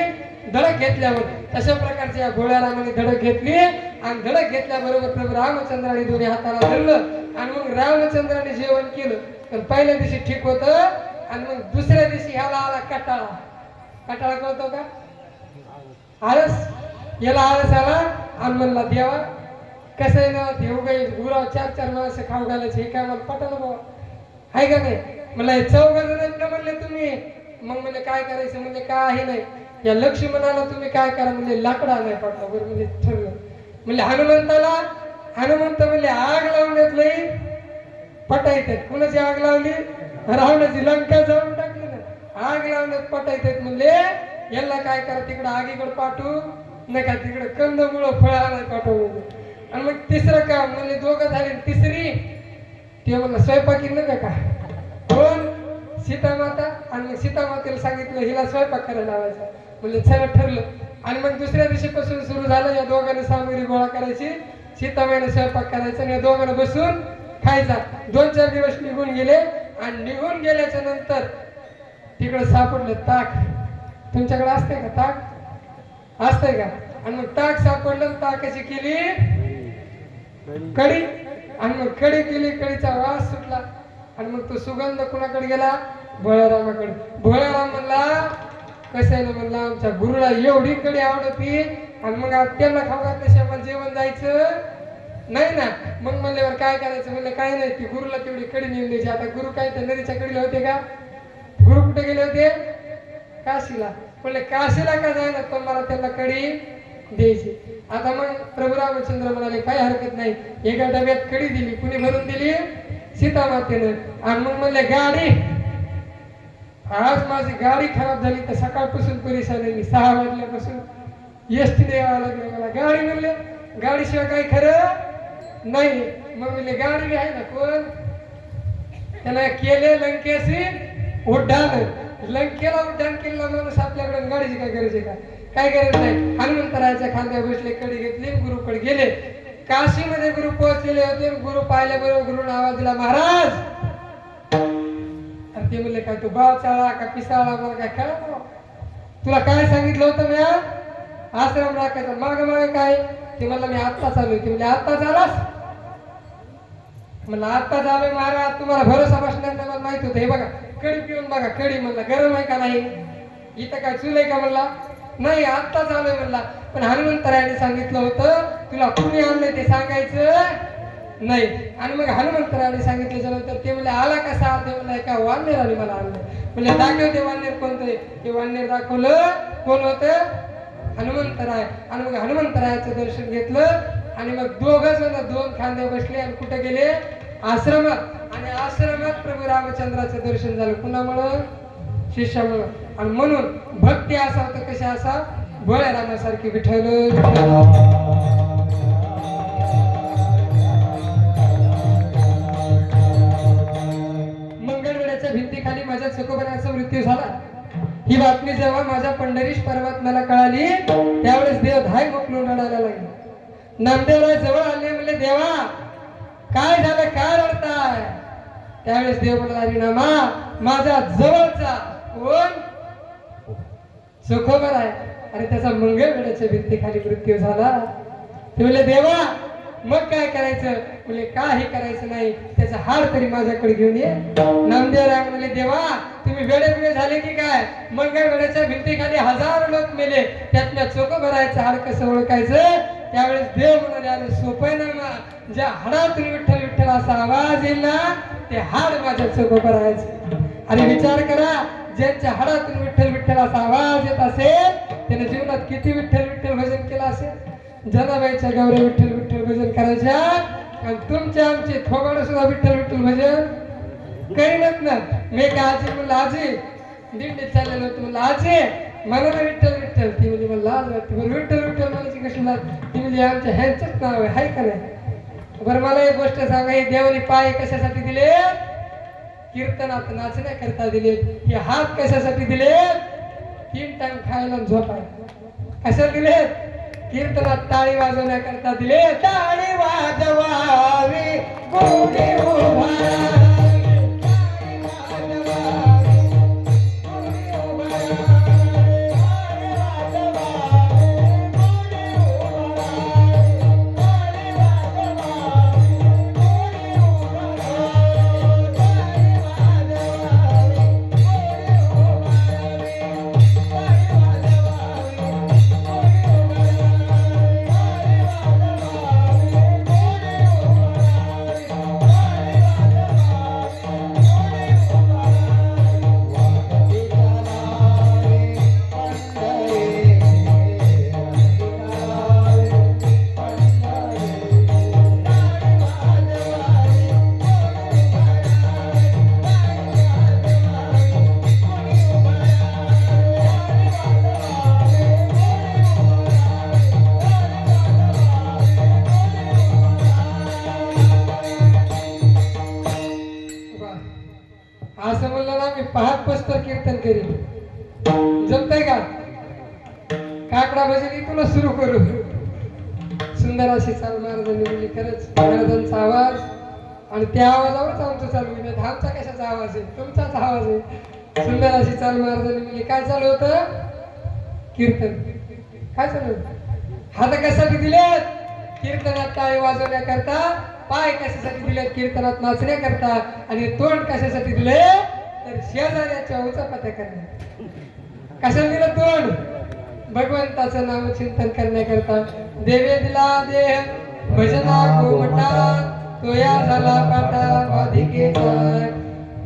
धडक घेतल्यावर. तशा प्रकारच्या या भोळ्या रामाने धडक घेतली आणि धडक घेतल्याबरोबर प्रभू रामचंद्राने दोन्ही हाताला धरलं आणि मग रामचंद्राने जेवण केलं. तर पहिल्या दिवशी ठीक होतं आणि मग दुसऱ्या दिवशी ह्याला आला कटाळा. कटाळा कळतो का? आळस. याला आळस आला आणि म्हणला देवा कसं आहे ना, देव गाई गुराव 4 माणसं खाऊ घालायचे. हे काय मला पटलं बाबा आहे का नाही? म्हणलं हे 4 जण का म्हणले तुम्ही? मग म्हणजे काय करायचं? म्हणजे काही नाही. या लक्ष्मणाला तुम्ही काय करा? म्हणजे लाकडा नाही पडला. बरं म्हणजे ठरलं. म्हणजे हनुमंत म्हणले आग लावण्यात लई पटायत. कुणाची आग लावली? रावणाची. लंका जाऊन टाकली ना. आग लावण्यात पटायत. म्हणले याला काय करा? तिकडे आगीकडे पाठवू नका, तिकडे कंदमुळं फळाला पाठवू. आणि मग तिसरं काम म्हणजे 2 झाले. तिसरी ते म्हणलं स्वयंपाकी नका का? कोण? सीतामाता. आणि मग सीतामातेला सांगितलं हिला स्वयंपाक करायला लावायचा. म्हणजे चला ठरलं. आणि मग दुसऱ्या दिवशीपासून सुरू झालं. या दोघांनी सामग्री गोळा करायची, सीतामाईने स्वयंपाक करायचा आणि या दोघांना बसून खायचा. 2-4 दिवस निघून गेले आणि निघून गेल्याच्या नंतर तिकडे सापडलं ताक. तुमच्याकडे असतंय का ताक? असतंय का? आणि मग ताक सापडलं. ताकाची केली कढी आणि मग कढी केली. कढीचा वास सुटला आणि मग तो सुगंध कुणाकडे गेला? भोळ्यारामाकडे. भोळ्याराम म्हणला कसं आहे ना, म्हणला आमच्या गुरुला एवढी कढी आवडती आणि मग त्यांना खाऊ घातल्याशिवाय मला जेवण जायचं नाही ना. मग म्हणल्यावर काय करायचं? म्हणलं काय नाही, ती गुरुला तेवढी कढी नेऊन द्यायची. आता गुरु काय त्या नदीच्या कडीला होते का? गुरु कुठे गेले होते? काशीला. म्हणले काशीला का जायला? पण मला त्यांना कढी द्यायची. आता मग प्रभू रामचंद्र म्हणाले काय हरकत नाही. एका डब्यात कढी दिली. कुणी भरून दिली? सीतामातेनं. आणि मग म्हणले गाडी, आज माझी गाडी खराब झाली तर सकाळपासून परेशान आहे मी. 6 वाजल्यापासून एसटीने यावं लागलं मला. गाडी म्हणले गाडीशिवाय काही खरं नाही. मग म्हणले गाडी बी आहे ना. कोण? त्याला केले लंकेशी उड्डाण. लंकेला उड्डाण केलेला माणूस आपल्याकडे गाडीची काय गरज आहे का? काय गरज नाही. हनुमंतरायाच्या खांद्यावर बसले, कडी घेतली, गुरुकडे गेले. काशीमध्ये गुरु पोहोचलेले होते. गुरु पाहिल्याबरोबर गुरुने आवाज दिला महाराज. ते म्हणले काय तू बाळ चाळा का पिसाळा? मला काय कळलं? तुला काय सांगितलं होतं मी? आश्रम राखायचा. माग काय? ते म्हणलं मी आत्ताच आलोय. ते म्हणले आत्ताच आलास? म्हणलं आत्ताच आलोय महाराज. तुम्हाला भरोसा बसणार नाही मला माहित होतं. हे बघा कडी पिऊन बघा. कडी म्हणला गरम आहे का नाही? इथं काय चूल आहे का? म्हणला नाही आत्ताच आलोय म्हणला. पण हनुमंतरायाने सांगितलं होतं तुला कुणी आणलंय ते सांगायचं नाही. आणि मग हनुमंतरायाने सांगितल्याच्या नंतर ते म्हणले आला कसा? ते म्हणला एका वाननेराने मला आणलं. म्हणजे दाखव ते वाननेर कोणतं आहे. ते वाननेर दाखवलं. कोण होतं? हनुमंतराय. आणि मग हनुमंतरायाचं दर्शन घेतलं आणि मग 2 जण 2 खांदे बसले आणि कुठे गेले? आश्रमात. आणि आश्रमात प्रभू रामचंद्राचं दर्शन झालं. कुणामुळं? शिष्यामुळं. आणि म्हणून भक्ती असा होतं कशा असा? भोळ्या रामासारखी विठ्ठल. मंगळवेढ्याच्या भिंतीखाली माझ्या चकोबऱ्याचा मृत्यू झाला. ही बातमी जेव्हा माझ्या पंढरीश परमात्म्याला कळाली त्यावेळेस देव धाय मोकळून रडायला लागले. नामदेवराय जवळ आले. म्हणले देवा काय झालं? काय रडताय? त्यावेळेस देव म्हणला हरिनामा माझा जवळचा कोण? चकोबर आहे. अरे त्याचा मंगळवेढ्याच्या भिंतीखाली मृत्यू झाला. ते म्हणले देवा मग काय करायचं म्हणजे काही करायचं नाही, त्याचा हार तरी माझ्याकडे घेऊन ये. नामदेवराय म्हणाले देवा तुम्ही वेळे झाले की काय? मंगळवेढ्याच्या भिंतीखाली हजारो लोक मेले, त्यातल्या चोख भरायचं हाड कसं ओळखायचं? त्यावेळेस देव म्हणाले अरे सोपं ना मा, ज्या हाडातून विठ्ठल विठ्ठल असा आवाज येईल ना ते हाड माझ्या चोख भरायचं. आणि विचार करा ज्यांच्या हाडातून विठ्ठल विठ्ठल असा आवाज येत असेल त्याने जीवनात किती विठ्ठल विठ्ठल भजन केलं असेल. जनाबाईच्या गौऱ्या विठ्ठल विठ्ठल भजन करायच्या आणि तुमच्या आमचे थोबाड सुद्धा विठ्ठल विठ्ठल भजन करीनच ना. मी का आजी म्हणलं आजी दिंडीत चाललेलो होतो म्हणलं आजी मला ना विठ्ठल विठ्ठल, ती म्हणजे मला लाज वाटते. बरं विठ्ठल विठ्ठल म्हणायची कशी लाज? ती म्हणजे आमच्या ह्यांचंच नाव आहे, हाय का नाही? बरं मला एक गोष्ट सांगा, हे देवाने पाय कशासाठी दिले? कीर्तनात नाचण्याकरता दिले. हे हात कशासाठी दिले? 3 टाइम खायला झोपायला. कशाला दिले? कीर्तनात टाळी वाजवण्याकरता दिले. टाळी वाजवावी कोणी उभा असं म्हणलं ना मी पाहत पस्तर कीर्तन करीन. जमतंय का? काकडा भजन इथूनच सुरू करू. सुंदर अशी चाल महाराजांनी बोलली. खरंच महाराजांचा आवाज आणि त्या आवाजावरच आमचं चालू आहे. आमचा कशाचा आवाज आहे? तुमचाच आवाज आहे. सुंदर अशी चाल महाराजांनी बोलली. काय चालू होतं? कीर्तन. काय चालू होतं? हात कशासाठी दिलेत? कीर्तनात टाळी वाजवण्याकरता. पाय कशासाठी दिलेत? कीर्तनात नाचण्याकरता. आणि तोंड कशासाठी दिले? तर शेजाऱ्याच्या उचापत्या करण्या. कशाला दिलं तोंड? भगवंताचं नाम चिंतन करण्याकरता. देवे दिला देह भजना गोमटा, तोया झाला पाटा अधिकेचा.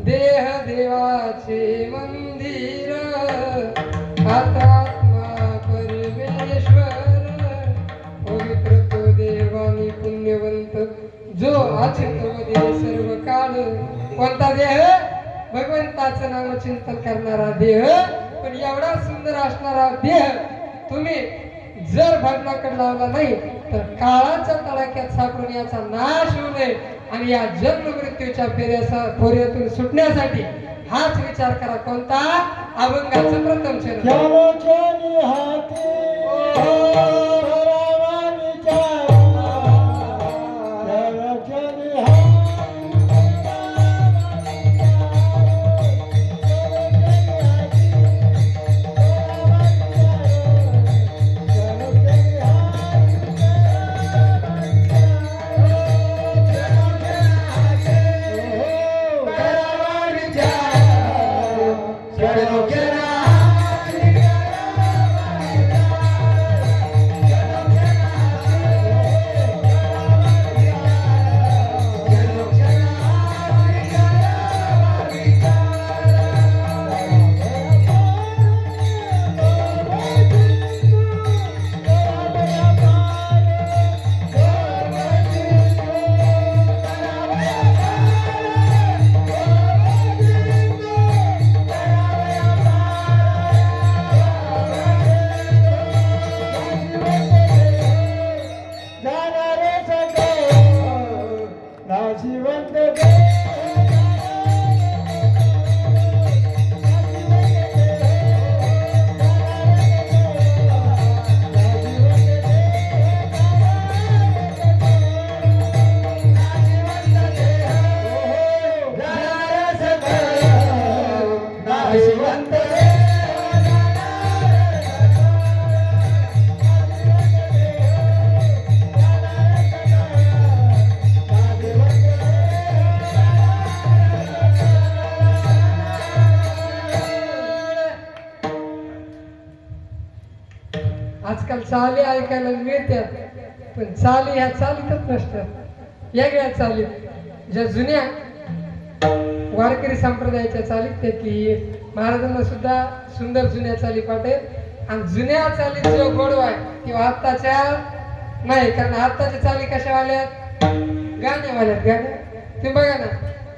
देह देवाचे मंदिर, आत्मा परमेश्वर. पवित्र तो देवानी पुण्यवंत, जो आचिंतमध्ये सर्व काळ. कोणता देह? भगवंताचं नाम चिंतन करणारा देह. पण एवढा सुंदर असणारा देह तुम्ही जर भजनाकडे लावला नाही तर काळाच्या तडाख्यात सापडून याचा नाश होऊ नये आणि या जन्म मृत्यूच्या फेऱ्यातून सुटण्यासाठी हाच विचार करा. कोणता? अभंगाचं प्रथम आजकाल चाली ऐकायला मिळतात पण चाली ह्या चालीतच नसतात वेगळ्या चालीत ज्या जुन्या वारकरी संप्रदायाच्या चालीत त्यातली महाराजांना सुद्धा सुंदर जुन्या चाली पाठेल आणि जुन्या चालीत जो गोडवा आहे किंवा आत्ताच्या नाही कारण आत्ताच्या चाली कशा वाल्यात गाण्यावाल्यात गाण्या तुम्ही बघा ना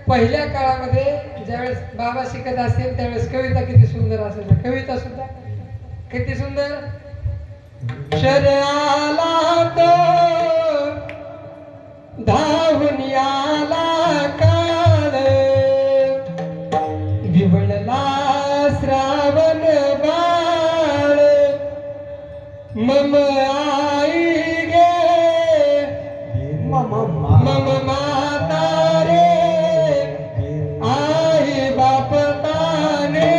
पहिल्या काळामध्ये ज्यावेळेस बाबा शिकत असतील त्यावेळेस कविता किती सुंदर असायच्या कविता सुद्धा किती सुंदर शर्याला तो धावून याला काळ विवळला श्रावण बाळ मम आई गे मम मम माता रे आई बाप तानेले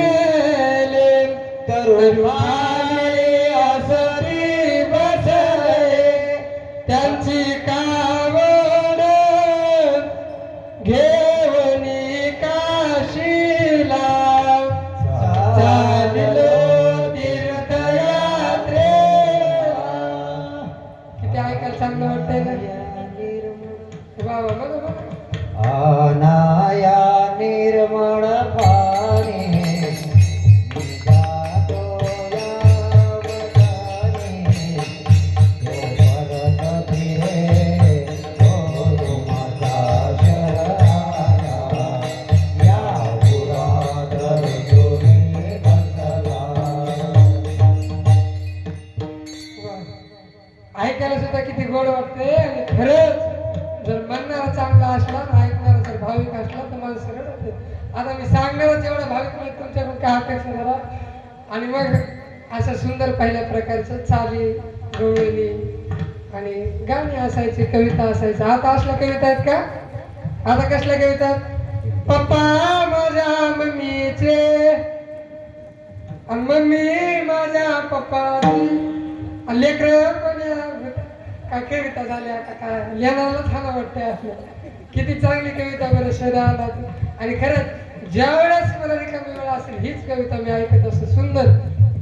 तरुणाले असरी बसले त्यांची कावड घेवनी काशीला चाललो तीर्थयात्रेला. किती ऐकायला चांगलं वाटतंय ना वा वा बघा बघा अनाया निर्मळ पाणी निघालो या वदनी. तो परत फिरे तो माझा शरणाया. या पुरात तुम्ही बसला. ऐकायला सुद्धा किती गोड वाटते आणि खरंच जर म्हणणारा चांगला असला आणि ऐकणारा जर भाविक असला तर मला सरळ होते. आता मी सांगणारच एवढा भाविक नाही तुमच्याकडून काय अपेक्षा करा आणि मग असं सुंदर पहिल्या प्रकारचं चाली गवळणी आणि गाणी असायची कविता असायच्या आता असल्या कविता आहेत का आता कसल्या कविता आहेत पप्पा माझ्या मम्मीचे आणि मम्मी माझ्या पप्पाची लेकर काय कविता झाल्या का काय लिहायला छान वाटतंय आपल्याला किती चांगली कविता बरं शहराला आणि खरंच ज्या वेळेस मला रिकामी वेळ असेल हीच कविता मी ऐकत असतो सुंदर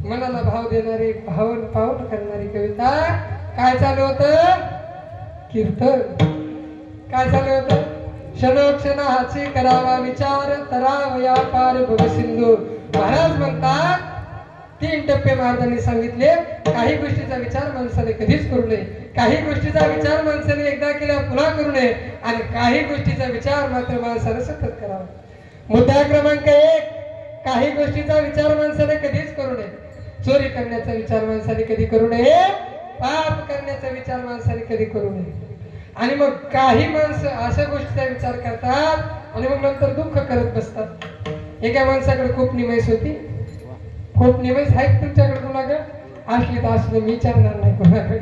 मनाला भाव देणारी भावन पावन करणारी कविता काय चालू होतं कीर्तन काय चालू होतं क्षणोक्षणाची करावा विचार तरावया पार भवसिंधू महाराज म्हणतात 3 टप्पे महाराजांनी सांगितले काही गोष्टीचा विचार माणसाने कधीच करू नये काही गोष्टीचा विचार माणसाने एकदा केला पुन्हा करू नये आणि काही गोष्टीचा विचार मात्र माणसाने सतत करावा मुद्दा क्रमांक 1 काही गोष्टीचा विचार माणसाने कधीच करू नये चोरी करण्याचा विचार माणसाने कधी करू नये पाप करण्याचा विचार माणसाने कधी करू नये आणि मग काही माणसं अशा गोष्टीचा विचार करतात आणि मग नंतर दुःख करत बसतात एका माणसाकडे खूप निमैस होती खूप निमैस आहेत तुमच्याकडे कोणाकडे असली तर असलं मी विचारणार नाही कोणाकडे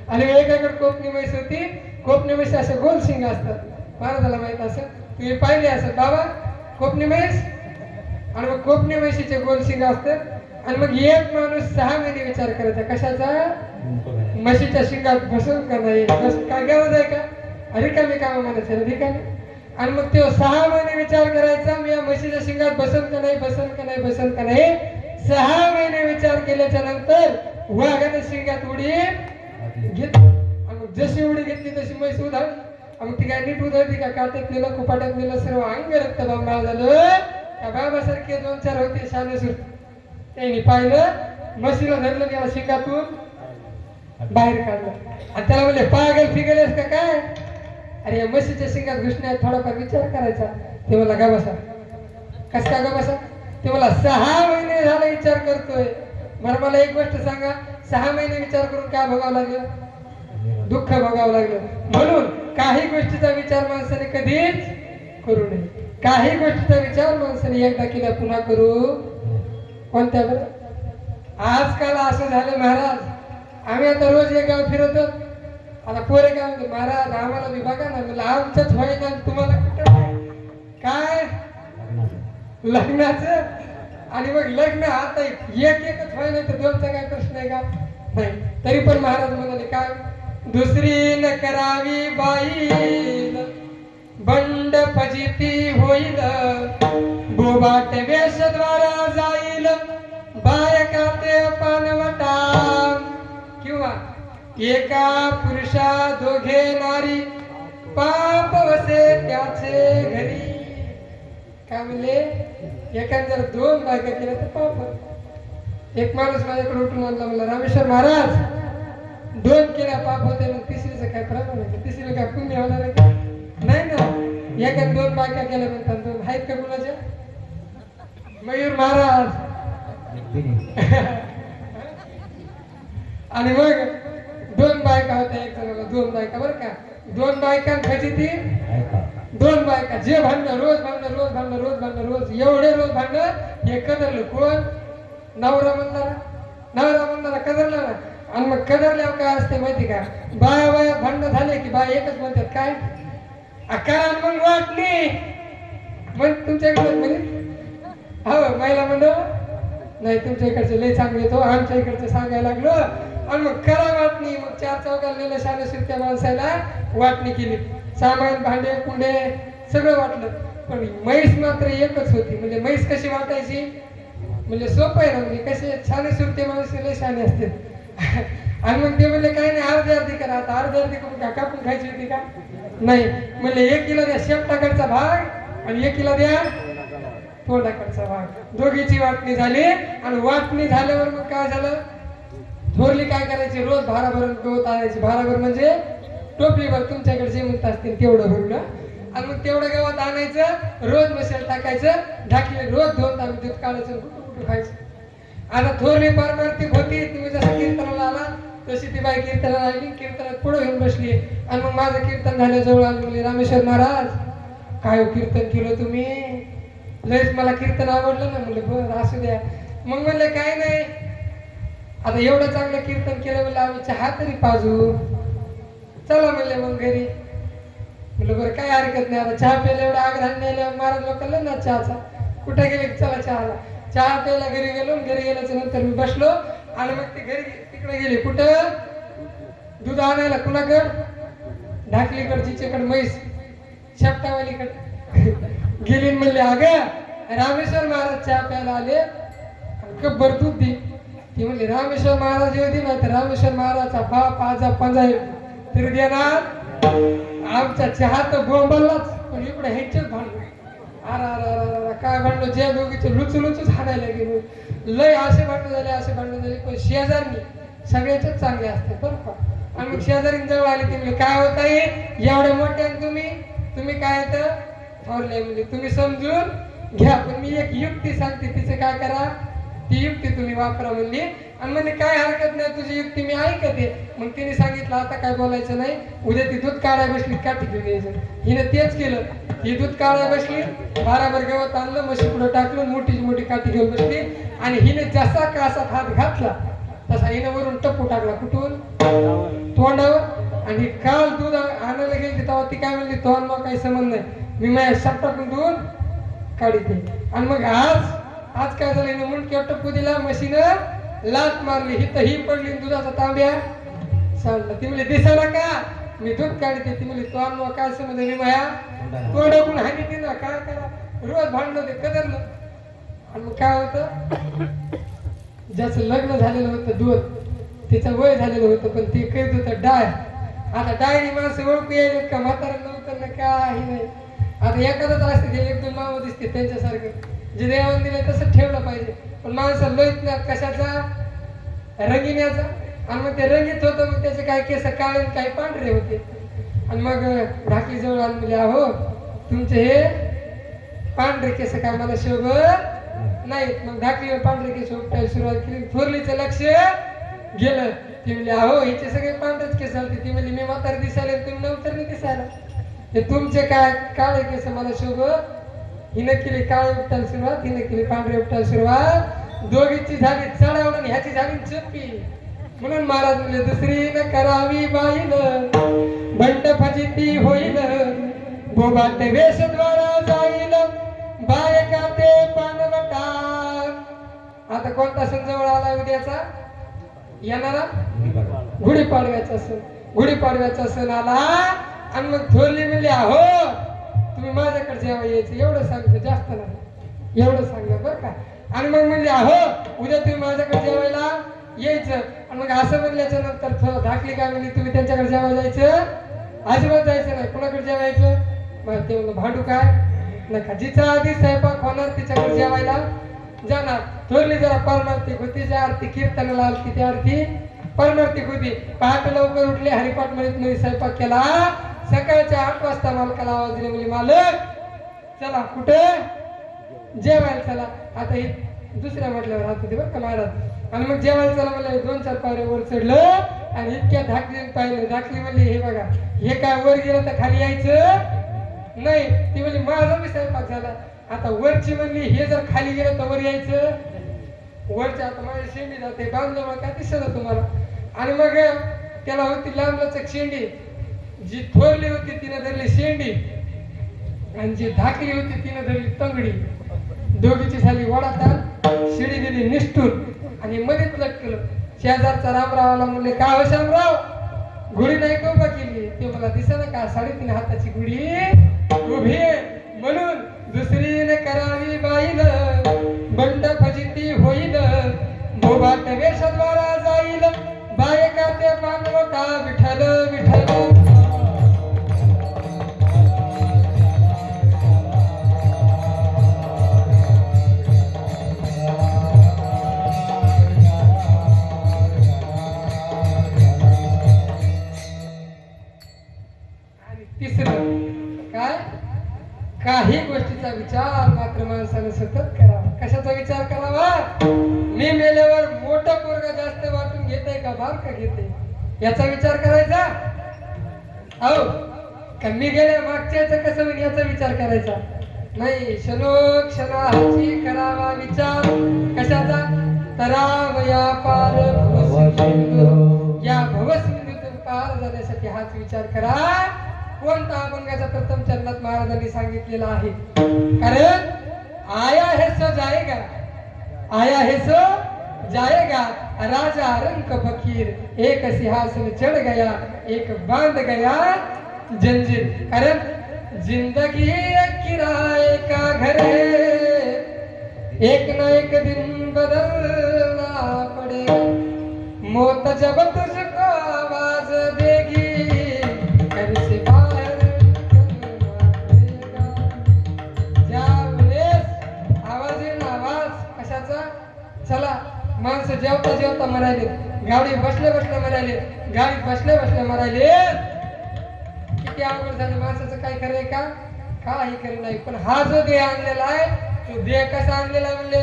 आणि एकाकडे खूप निमैस होती खूप निमैस असे गोल शिंग असतात महाराजाला माहित असेल तुम्ही पाहिले असेल बाबा खूप निमैस आणि मग खूप निमैशीचे गोल शिंग असतात आणि मग एक माणूस 6 महिने विचार करायचा कशाचा म्हशीच्या शिंगात बसून का नाही बस काय गरज आहे का रिकामी काम म्हणायचं रिकामी आणि मग तो 6 महिने विचार करायचा मी या म्हशीच्या शिंगात बसन का नाही बसन का नाही बसन का नाही 6 महिने विचार केल्याच्या नंतर वाघाने शिंगात उडी घेतली आणि मग जशी उडी घेतली तशी म्हैस उधाळली मग ती काय नीट उधळती का काट्यात नेलं कुपाट्यात नेलं सर्व अंग रक्त बंबाळ झालं त्या बाबासारखे 2-4 होते शाने सुर त्यांनी पाहिलं म्हशीला धरलं त्याला शिंगातून बाहेर काढलं आणि त्याला म्हणले पागल फिगलेस का काय अरे या म्हशीच्या शिंगात घुसण्यात थोडाफार विचार करायचा ते मला गा बसा कस का गा बसा ते मला 6 महिने झाला विचार करतोय मला एक गोष्ट सांगा 6 महिने विचार करून काय भोगावं लागलं दुःख भोगावं लागलं म्हणून काही गोष्टीचा विचार माणसाने कधीच करू नये काही गोष्टीचा विचार माणसाने एकदा केला पुन्हा करू कोणत्या बरं आजकाल असं झालं महाराज आम्ही आता रोज एक गाव फिरतो आता पोरे काय म्हणतो महाराज आम्हाला बी बघा ना मला आमच्याच व्हायला तुम्हाला कुठं काय लग्नाचं आणि मग लग्न आता एकच व्हायला तर 2चा काय प्रश्न आहे का नाही तरी पण महाराज म्हणाले काय दुसरी न करावी बाईल बंड फजिती होईल बोबाट वेशद्वारा जाईल बायका ते पानवटा एका पुरुषा दोघे नारी पाप वसे त्याचे घरी. काय म्हणले? एकाने जर दोन बायका केल्या तर पाप. एक माणूस माझ्याकडे उठून म्हणला रामेश्वर महाराज, दोन केल्या पाप होते, मग तिसरीचं काय प्रमाण आहे? तिसरीला काय पुण्य होणार आहे का? नाही ना. एकाने दोन बायका केल्या म्हणतात, दोन आहेत का कुणाच्या? मयूर महाराज. आणि मग दोन बायका होत्या, एक जणाला दोन बायका, बरं का? दोन बायकांची ती दोन बायका, जे भांडणं रोज भांडणं रोज भांडणं रोज भांडणं रोज, एवढे रोज भांडणं. हे कदरलं कोण? नवरा म्हणणारा कदरला ना. आणि मग कदरल्यावर काय असते माहिती का? बाया भांडणं झाले की बाय एकच म्हणतात, काय कारण मग वाटणी मग तुमच्याकडे म्हणजे हो बायला म्हणलं नाही तुमच्या इकडचे लय चांगले तो, आमच्या इकडचं सांगायला लागलो. आणि मग करा वाटणी. मग चार चौघाला नेलं शाळेशीर त्या माणसाला वाटणी केली. सामान भांडे कुंडे सगळं वाटलं. पण म्हैस मात्र एकच होती. म्हणजे म्हैस कशी वाटायची? म्हणजे सोपं आहे ना. म्हणजे कसे छान सुरते माणूस लय छान असते. आणि मग ते म्हणले काही नाही, अर्धी करा. आता अर्धी करून का कापून खायची होती का? नाही. म्हणले एकीला द्या शेपटाकडचा भाग आणि एकीला द्या तोंडाकडचा भाग. दोघीची वाटणी झाली. आणि वाटणी झाल्यावर मग काय झालं? थोरली काय करायची? रोज भाराभर गवत आणायची. भाराभर म्हणजे टोपलीभर, तुमच्याकडे जे म्हणत असतील तेवढं भरून. आणि मग तेवढं गवत आणायचं, रोज मशाल टाकायचं, ढाकले रोज 2 तास दूध काढायचं, कुठं खायचं. आता थोरली पारमार्थिक होती. तुम्ही जसं कीर्तनाला आला तशी ती बाई कीर्तनाला आली. कीर्तनात पुढे घेऊन बसली. आणि मग माझं कीर्तन झाल्याजवळ आली. म्हणली रामेश्वर महाराज काय कीर्तन केलं तुम्ही? लयच मला कीर्तन आवडलं ना. म्हणलं बरं असू द्या. मग म्हणलं काय नाही, आता एवढं चांगलं कीर्तन केलं, म्हणलं आम्ही चहा तरी पाजू. चला म्हणले मग घरी. म्हणलं बरं काय हरकत नाही. आता चहा प्यायला एवढा आग्रह नेल्यावर महाराज लोकांना ना चहाचा. कुठे गेले? चला चहाला. चहा प्यायला घरी गेलो. घरी गेल्याच्या नंतर मी बसलो. आणि मग ती घरी तिकडे गेली. कुठं? दूध आणायला. कुणाकड? ढाकलीकड, जिच्याकडे म्हैस शेपटावालीकडे गेली. म्हणले अगं रामेश्वर महाराज चहा प्यायला आले, कब्बर दूध दे. ती म्हणली रामेश्वर महाराज येऊ दे ना, तर रामेश्वर महाराजचा बाप आजा पंजा तरी देणार. आमचा चहा तर बोंबलाच, पण इकडे ह्याच्याच भांडलो. अरे काय भांडलो? ज्या दोघीचे लुचूच हाणायला गेलो. लय असे भांडण झाले. पण शेजारी सगळ्याच्याच चांगले असते बरं का. आणि मग शेजारी जवळ आली. ती म्हणजे काय होत आहे एवढ्या मोठ्या तुम्ही काय येतं थोरले, म्हणजे तुम्ही समजून घ्या. पण मी एक युक्ती सांगते, तिचं काय करा, ती युक्ती तुम्ही वापरा म्हणली. आणि म्हणजे काय हरकत नाही, तुझी युक्ती मी ऐकते. मग तिने सांगितलं आता काय बोलायचं नाही. उद्या ती दूध काढायला बसली, काठी घेऊन यायचं. हिने तेच केलं. ही दूध काढायला बसली, भाराभर गवत आणलं, म्हशी पुढे टाकलं, मोठी काठी घेऊन बसली. आणि हिने जसा कासात हात घातला तसा हिने वरून टप्पू टाकला. कुठून? तोंडावर. आणि काल दूध आणायला गेली तेव्हा ती काय म्हणली, तोंड मग काही संबंध नाही, मी माझ्या शब्दातून दूध काढते. आणि मग आज काय झालं, हिने मुंडक्यावर टप्पू दिला, म्हशीनं लात मारली. ही पडली, दुधाचा तांब्या सांडला. ती म्हणली दिसायला का मी दूध काढते? ती म्हणली तोंड मग काय संबंध, मी माझ्या तोंडाकडून हानी ती ना. काय करा, रोज भांडण ते कदरलं. आणि मग काय होतं, ज्याचं लग्न झालेलं होतं दूध, तिचं वय झालेलं होतं, पण ते करीत होतं डाय. आता डायरी माणसं ओळखू यायलेत का? म्हातारा नव्हतं ना, काही नाही. आता एखादंच असते ते 1-2 नावं दिसते त्यांच्यासारखं. जे देवाने दिलं तसं ठेवलं पाहिजे. पण माणसं लईत नाही कशाचा, रंगिण्याचा. आणि मग ते रंगीत होतं, मग त्याचे काही केस काळे काही पांढरे होते. आणि मग ढाकली जवळ आली, म्हणजे अहो तुमचे हे पांढरे केस काय मला शोभत नाहीत. मग ढाकलीवर पांढरे केस उपटायला सुरुवात केली. थोरलीचं लक्ष गेलं. ती म्हणली अहो हिचे सगळे पांढरेच केस झाले. ती म्हणली मी म्हातारी दिसायला, तुम्ही नवतर नाही दिसायला. ते तुमचे काय काळे केस मला शोभत. हिनं केली काळे उपटायला सुरुवात, हिनं केली पांढरे उपटायला सुरुवात. दोघीची झाली चढावण आणि ह्याची झाली चप्पी. म्हणून महाराज म्हणले दुसरी न करावी बाईल, भंड फजिती होईल, बोबाट वेशद्वारा जाईल, बायका ते पानवटा. आता कोणता सण जवळ आला उद्याचा येणारा? गुढीपाडव्याचा सण. गुढीपाडव्याचा सण आला. आणि मग थोरली म्हणली अहो तुम्ही माझ्याकडे जेव्हा यायचं, एवढं सांगतो, जास्त नाही, एवढं सांगलं बरं का. आणि मग म्हणले अहो उद्या तुम्ही माझ्याकडे जेवायला यायचं. आणि मग असं म्हणल्याच्या नंतर थोडं धाकली काय म्हणली तुम्ही त्यांच्याकडे जेवायला जायचं, अजिबात जायचं नाही. कुणाकडे जेवायचं? मग ते म्हणलं भांडू काय नका, जिचा आधी स्वयंपाक होणार तिच्याकडे जेवायला जाणार. थोरली जरा परमार्थिक होती, ज्या आरती कीर्तनाला आलती त्या आरती परमार्थिक होती. पहाटे लवकर उठले, हरिपाठ मध्ये स्वयंपाक केला. सकाळच्या 8 वाजता मालकाला आवाज दिले, म्हणजे मालक चला कुठे जेवायला चला. आता हे दुसऱ्या म्हटल्यावर हात होते बरं का महाराज. आणि मग जेवायला चला म्हणलं, 2-4 पायऱ्या वर चढलं आणि इतक्या धाकली पाहिलं. धाकली म्हणली हे बघा हे काय वर गेलं तर खाली यायचं नाही. ती म्हणली माझा बी स्वयंपाक झाला. आता वरची म्हणली हे जर खाली गेलं तर वर यायचं. वरच्या आता माझी शेंडी जाते बांधलं मग काय दिसत तुम्हाला. आणि मग त्याला होती लांबलचक शेंडी. जी थोरली होती तिने धरली शेंडी आणि जी धाकली होती तिने धरली तंगडी. दोघीची झाली वडाताल. शिडी दिली निष्ठून आणि मध्येच लटकलं. शेजारचा रामरावाला म्हणले का हो शामराव घोडी नाही का उभा केली? ते मला दिसत का 3.5 हाताची घोडी उभी आहे म्हणून दुसरीने करावी बाईल बंड फजिती होईल भोबाट वेशद्वारा जाईल बायका ते पानवटा विठ्ठल विठ्ठल. काय काही गोष्टीचा विचार मात्र माणसाने सतत करावा. कशाचा विचार करावा? मी मेल्यावर मोठं पोरग जास्त वाटून घेते का बारका घेते याचा विचार करायचा. हो का मी गेल्या मागच्याचं कसं होईल याचा विचार करायचा नाही. क्षणाची करावा विचार. कशाचा? तरावया पार भवसिंधू. या भवसिंधूतून पार जाण्यासाठी हाच विचार करा. कोणता अभंगाचा प्रथम चरणात महाराजांनी सांगितलेला आहे. कारण आया है सो जाएगा, आया है सो जाएगा. राजा रंक फकीर एक सिंहासन चढ़ गया एक बांध गया जंजीर. कारण जिंदगी एक किराए का घर है एक ना एक दिन बदलना पड़ेगा. मौत जब तुझको आवाज देगी घर से बाहर निकलना पड़ेगा. ज्या वेळेस आवाज येईल आवाज कशाचा? चला माणसं जेवता जेवता मरायले, गाडी बसल्या बसल्या मरायले, गाडीत बसल्या बसल्या मरायले. किती अवघड झाले. माणसाचं काय खरंय का? काही खरं नाही. पण हा जो देह आणलेला आहे तो देह कसा आणलेला म्हणले?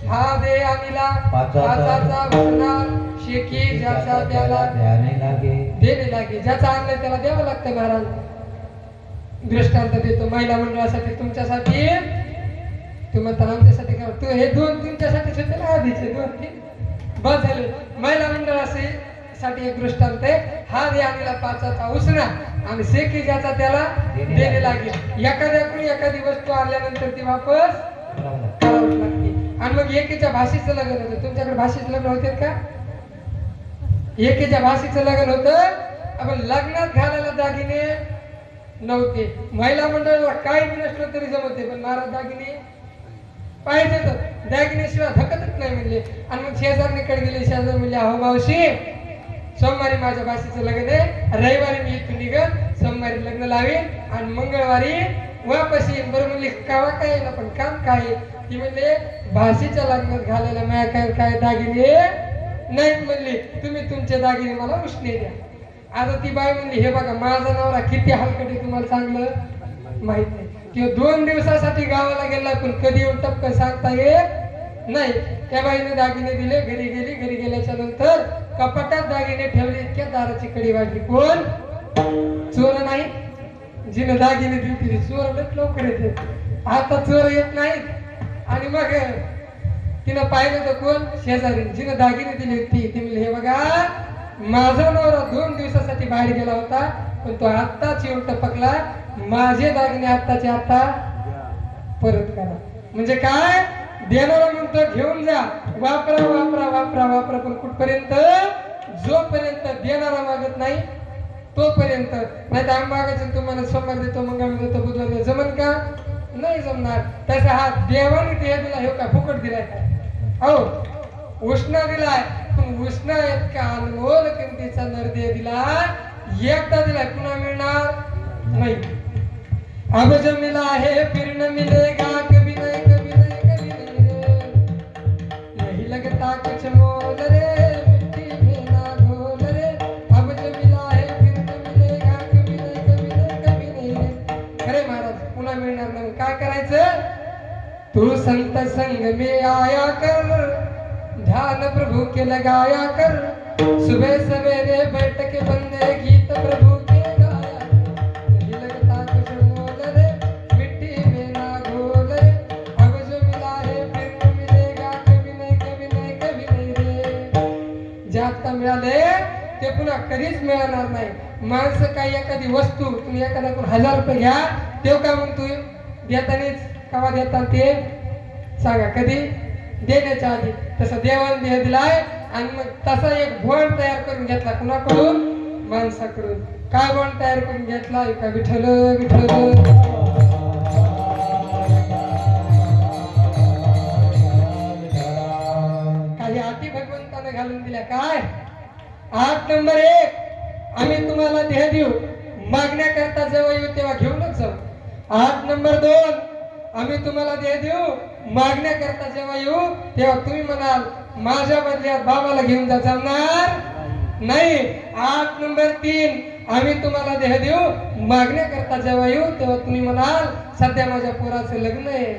हा देह आणला पाचाचा भरणार शेकी ज्याचा त्याला देणे लागे. ज्याचा आणलं त्याला द्यावं लागतं. महाराज दृष्टांत देतो महिला मंडळासाठी तुमच्यासाठी. तू म्हणता आमच्यासाठी का? तू हे 2 तुमच्यासाठीच होते ना आधीचे 2-3 बस झाले. महिला मंडळासाठी एक दृष्टांत आहे. हा दे आणला पाचाचा उसणा आणि शेकी ज्याचा त्याला देणे लागेल. एखाद्याकडून एखादी वस्तू आणल्यानंतर ती वापस करावी लागते. आणि मग एकीच्या भाषेचं लग्न होतं. तुमच्याकडे भाषेचं लग्न होते का? एकीच्या भाषेचं लग्न होतं. आपण लग्नात घालायला दागिने नव्हते. महिला मंडळाला काही नसलं तरी जमते पण महाराज दागिने पाहिजे तर दागिन्याशिवाय धकतच नाही म्हणले. आणि मग शेजारणीकडे गेले. शेजार म्हणले अहो मावशी सोमवारी माझ्या भाषेचं लग्न आहे, रविवारी मी इथून निघन, सोमवारी लग्न लावेन आणि मंगळवारी वापस येईन. बरं म्हणले कावा काय ना पण काम काय? ती म्हणले भाषेच्या लग्नात घालायला माझ्या काय दागिने नाहीत म्हणले. तुम्ही तुमचे दागिने मला उष्णे द्या. आता ती बाई म्हणली हे बघा माझा नवरा किती हलकट तुम्हाला चांगलं माहित नाही. किंवा 2 दिवसासाठी गावाला गेला पण कधी येऊन टपकन सांगता येत नाही. त्या बाईने दागिने दिले. घरी गेली. घरी गेल्याच्या नंतर कपाटात दागिने ठेवले. इतक्या दाराची कडी वाजली. कोण? चोर नाही. जिने दागिने दिली चोर लवकर येते. आता चोर येत नाहीत. आणि मग तिनं पाहिलं तर कोण? शेजारी जिने दागिने दिली होती. ती म्हणली हे बघा माझा नवरा 2 दिवसासाठी बाहेर गेला होता पण तो आत्ताच येऊन टपकला. माझे दागिने आत्ताचे आता परत करा. म्हणजे काय? देणारा म्हणतो घेऊन जा, वापरा वापरा वापरा वापरा. पण कुठपर्यंत? जोपर्यंत देणारा मागत नाही तोपर्यंत. नाही तर आम्ही मागायचं तुम्हाला सोमवार देतो मंगळवार देतो बुधवार देतो. जमन का? नाही जमणार. तसा हा देवाने देह दिला हे का फुकट दिलाय का? हो उष्णा दिलाय पण पण उष्ण इतका अनमोल किमतीचा नरदेह दिला, एकदा दिला पुन्हा मिळणार नाही. अब जो मिला है फिर न मिलेगा, कभी नहीं कभी नहीं कभी नहीं रे. यही लगता कुछ मोल रे, मिट्टी में ना घोल रे. अब जो मिला है फिर न मिलेगा, कभी नहीं कभी नहीं कभी नहीं रे. अरे महाराज पुन्हा मिळणार नाही, काय करायचं? तू संत संग में आया कर, ध्यान प्रभु के लगाया कर. सुबह सवेरे बैठ के बंदे गीत प्रभु के गाया. नहीं लगता कुछ मोल रे, मिट्टी में ना घोल रे. अब जो मिला है फिर न मिलेगा, कभी नहीं कभी नहीं कभी नहीं रे. जे आता मिळाले ते पुन्हा कधीच मिळणार नाही. माणसं काही एखादी वस्तू तुम्ही एखाद्याकडून 1000 रुपये घ्या, तेव्हा काय मग तू देतानीच कवा देतात ते सांगा? कधी? देण्याच्या आधी. तसं देवान देह दिलाय आणि मग तसा एक बॉन्ड तयार करून घेतला. कुणाकडून? माणसाकडून. काय बॉन्ड तयार करून घेतला? का विठ्ठल विठ्ठल. काही अटी भगवंताने घालून दिल्या. काय? 8 नंबर 1, आम्ही तुम्हाला देह देऊ, मागण्याकरता जेव्हा येऊ तेव्हा घेऊनच जाऊ. 8 नंबर 2, आम्ही तुम्हाला देह देऊ, मागण्याकरता जेव्हा येऊ तेव्हा तुम्ही म्हणाल माझ्या बदल्यात बाबाला घेऊन जा, चालणार नाही. 8 नंबर 3, आम्ही तुम्हाला देह देऊ, मागण्याकरता जेव्हा येऊ तेव्हा तुम्ही म्हणाल सध्या माझ्या पोराचं लग्न आहे.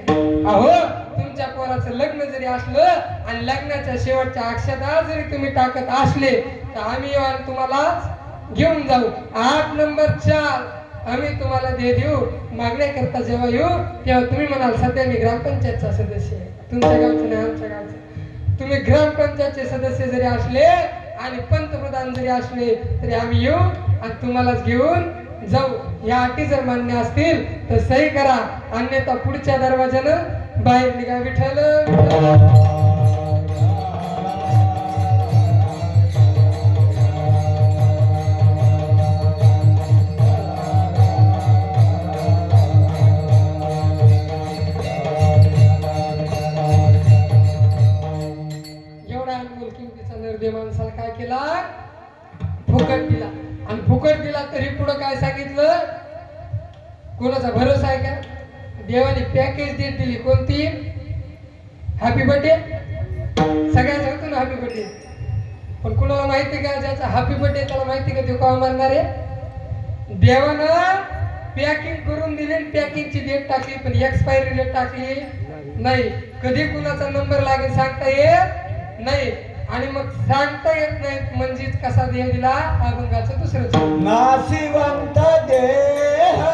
अहो तुमच्या पोराचं लग्न जरी असलं आणि लग्नाच्या शेवटच्या अक्षता जरी तुम्ही टाकत असले तर आम्ही येऊ आणि तुम्हालाच घेऊन जाऊ. 8 नंबर 4, आम्ही तुम्हाला देह देऊ, मागण्याकरता जेव्हा येऊ तेव्हा तुम्ही म्हणाल सध्या मी ग्रामपंचायतचा सदस्य आहे. तुमच्या गावचं नाही, आमच्या गावचं. तुम्ही ग्रामपंचायतचे सदस्य जरी असले आणि पंतप्रधान जरी असले तरी आम्ही येऊ आणि तुम्हालाच घेऊन जाऊ. या अटी जर मान्य असतील तर सही करा, अन्यथा पुढच्या दरवाजानं बाहेर निघा. विठ्ठल विठ्ठल. माणसाला काय केला? फुकट दिला. आणि फुकट दिला तरी पुढे काय सांगितलं? कोणाचा भरोसा आहे का? देवाने पॅकेज डेट दिली. कोणती? Happy birthday. सगळ्यांना होतो ना हॅपी बर्थडे, पण कुणाला माहिती का ज्याचा हॅपी बर्थडे त्याला माहिती का ते केव्हा मरणार आहे? देवानं पॅकिंग करून दिली, पॅकिंगची डेट टाकली पण एक्सपायरी डेट टाकली नाही. कधी कुणाचा नंबर लागेल सांगता येत नाही. आणि मग सांगता येत नाही म्हणजेच कसा देह दिला? अभंगाचं दुसरं नाशिवंत देह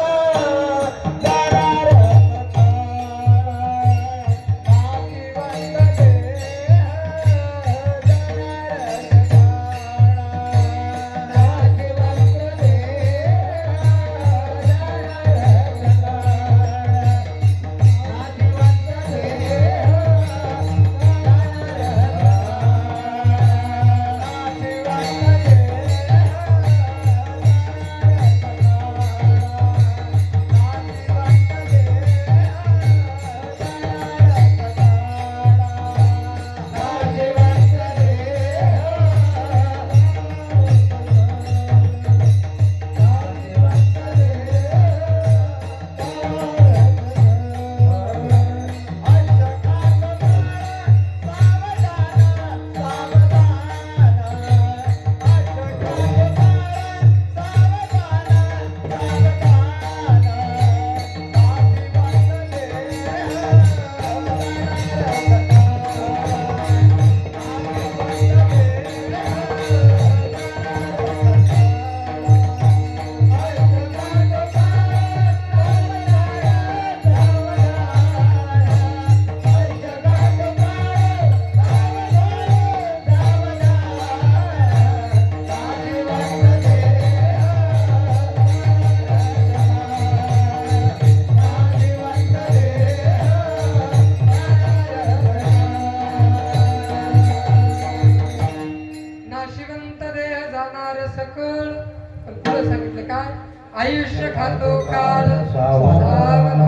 आयुष्य खातो काल सावधान.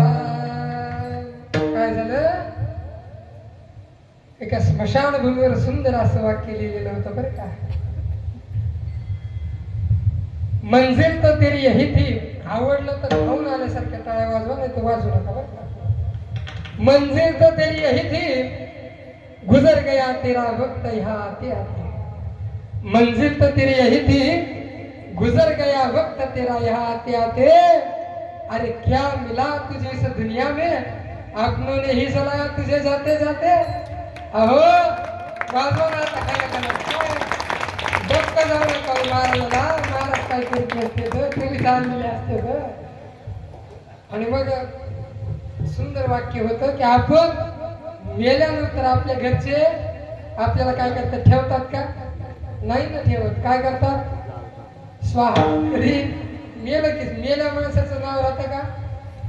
काय झालं? एका स्मशानभूमीवर सुंदर असं वाक्य लिहिलेलं होतं बरं का. मंजिल तो तेरी यही थी. आवडलं तर खाऊन आल्यासारख्या टाळ्या वाजवा, नाही तर वाजू नका बरं का. मंजिल तो तेरी यही थी, गुजर गया तेरा वक्त यहाँ आते आते. मंजिल तो तेरी यही थी, गुजर गया वक्त तेरा यहाँ आते आते. अरे क्या मिला तुझे इस दुनिया में, अपनों ने ही जलाया तुझे जाते जाते. अहो वाजवा ना डक्क जाऊ नका महाराजाला. महाराज काय करीत नसते तर तुम्ही चाललेले असते तर. आणि मग सुंदर वाक्य होतं की आपण मेल्यानंतर आपल्या घरचे आपल्याला काय करतात, ठेवतात का? नाही ना ठेवत. काय करतात? स्वाहा. कधी मेलं की मेल्या माणसाचं नाव राहतं का?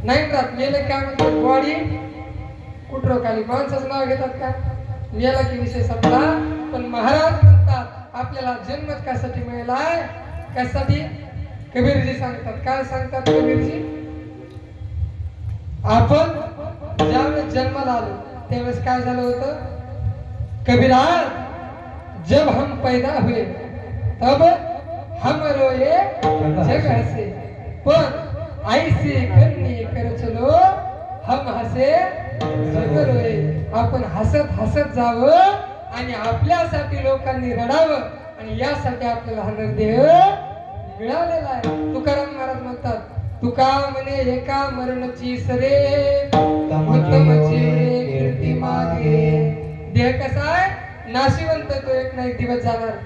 नाही राहत. मेलं काय म्हणतात? बॉडी कुठं खाली माणसाचं नाव घेतात का? मेला की विषय संपला. पण महाराज म्हणतात आपल्याला जन्म कशासाठी मिळालाय, कशासाठी? कबीरजी सांगतात. काय सांगतात कबीरजी? आपण ज्यावेळेस जन्माला आलो त्यावेळेस काय झालं होतं? कबीरा, जब हम पैदा हुए तब हम रोए जग हसे, पण ऐसे करने कर चलो हम हसे जग रोए. आपण हसत हसत जावं आणि आपल्यासाठी लोकांनी रडावं, आणि यासाठी आपल्याला हा निर्देह मिळालेला आहे. तुकाराम महाराज म्हणतात, तुका म्हणे एका मरणची सरे, उत्तम जीवने कीर्ती मागे. देह कसा आहे? नाशिवंत. तो एक ना एक दिवस जाणार.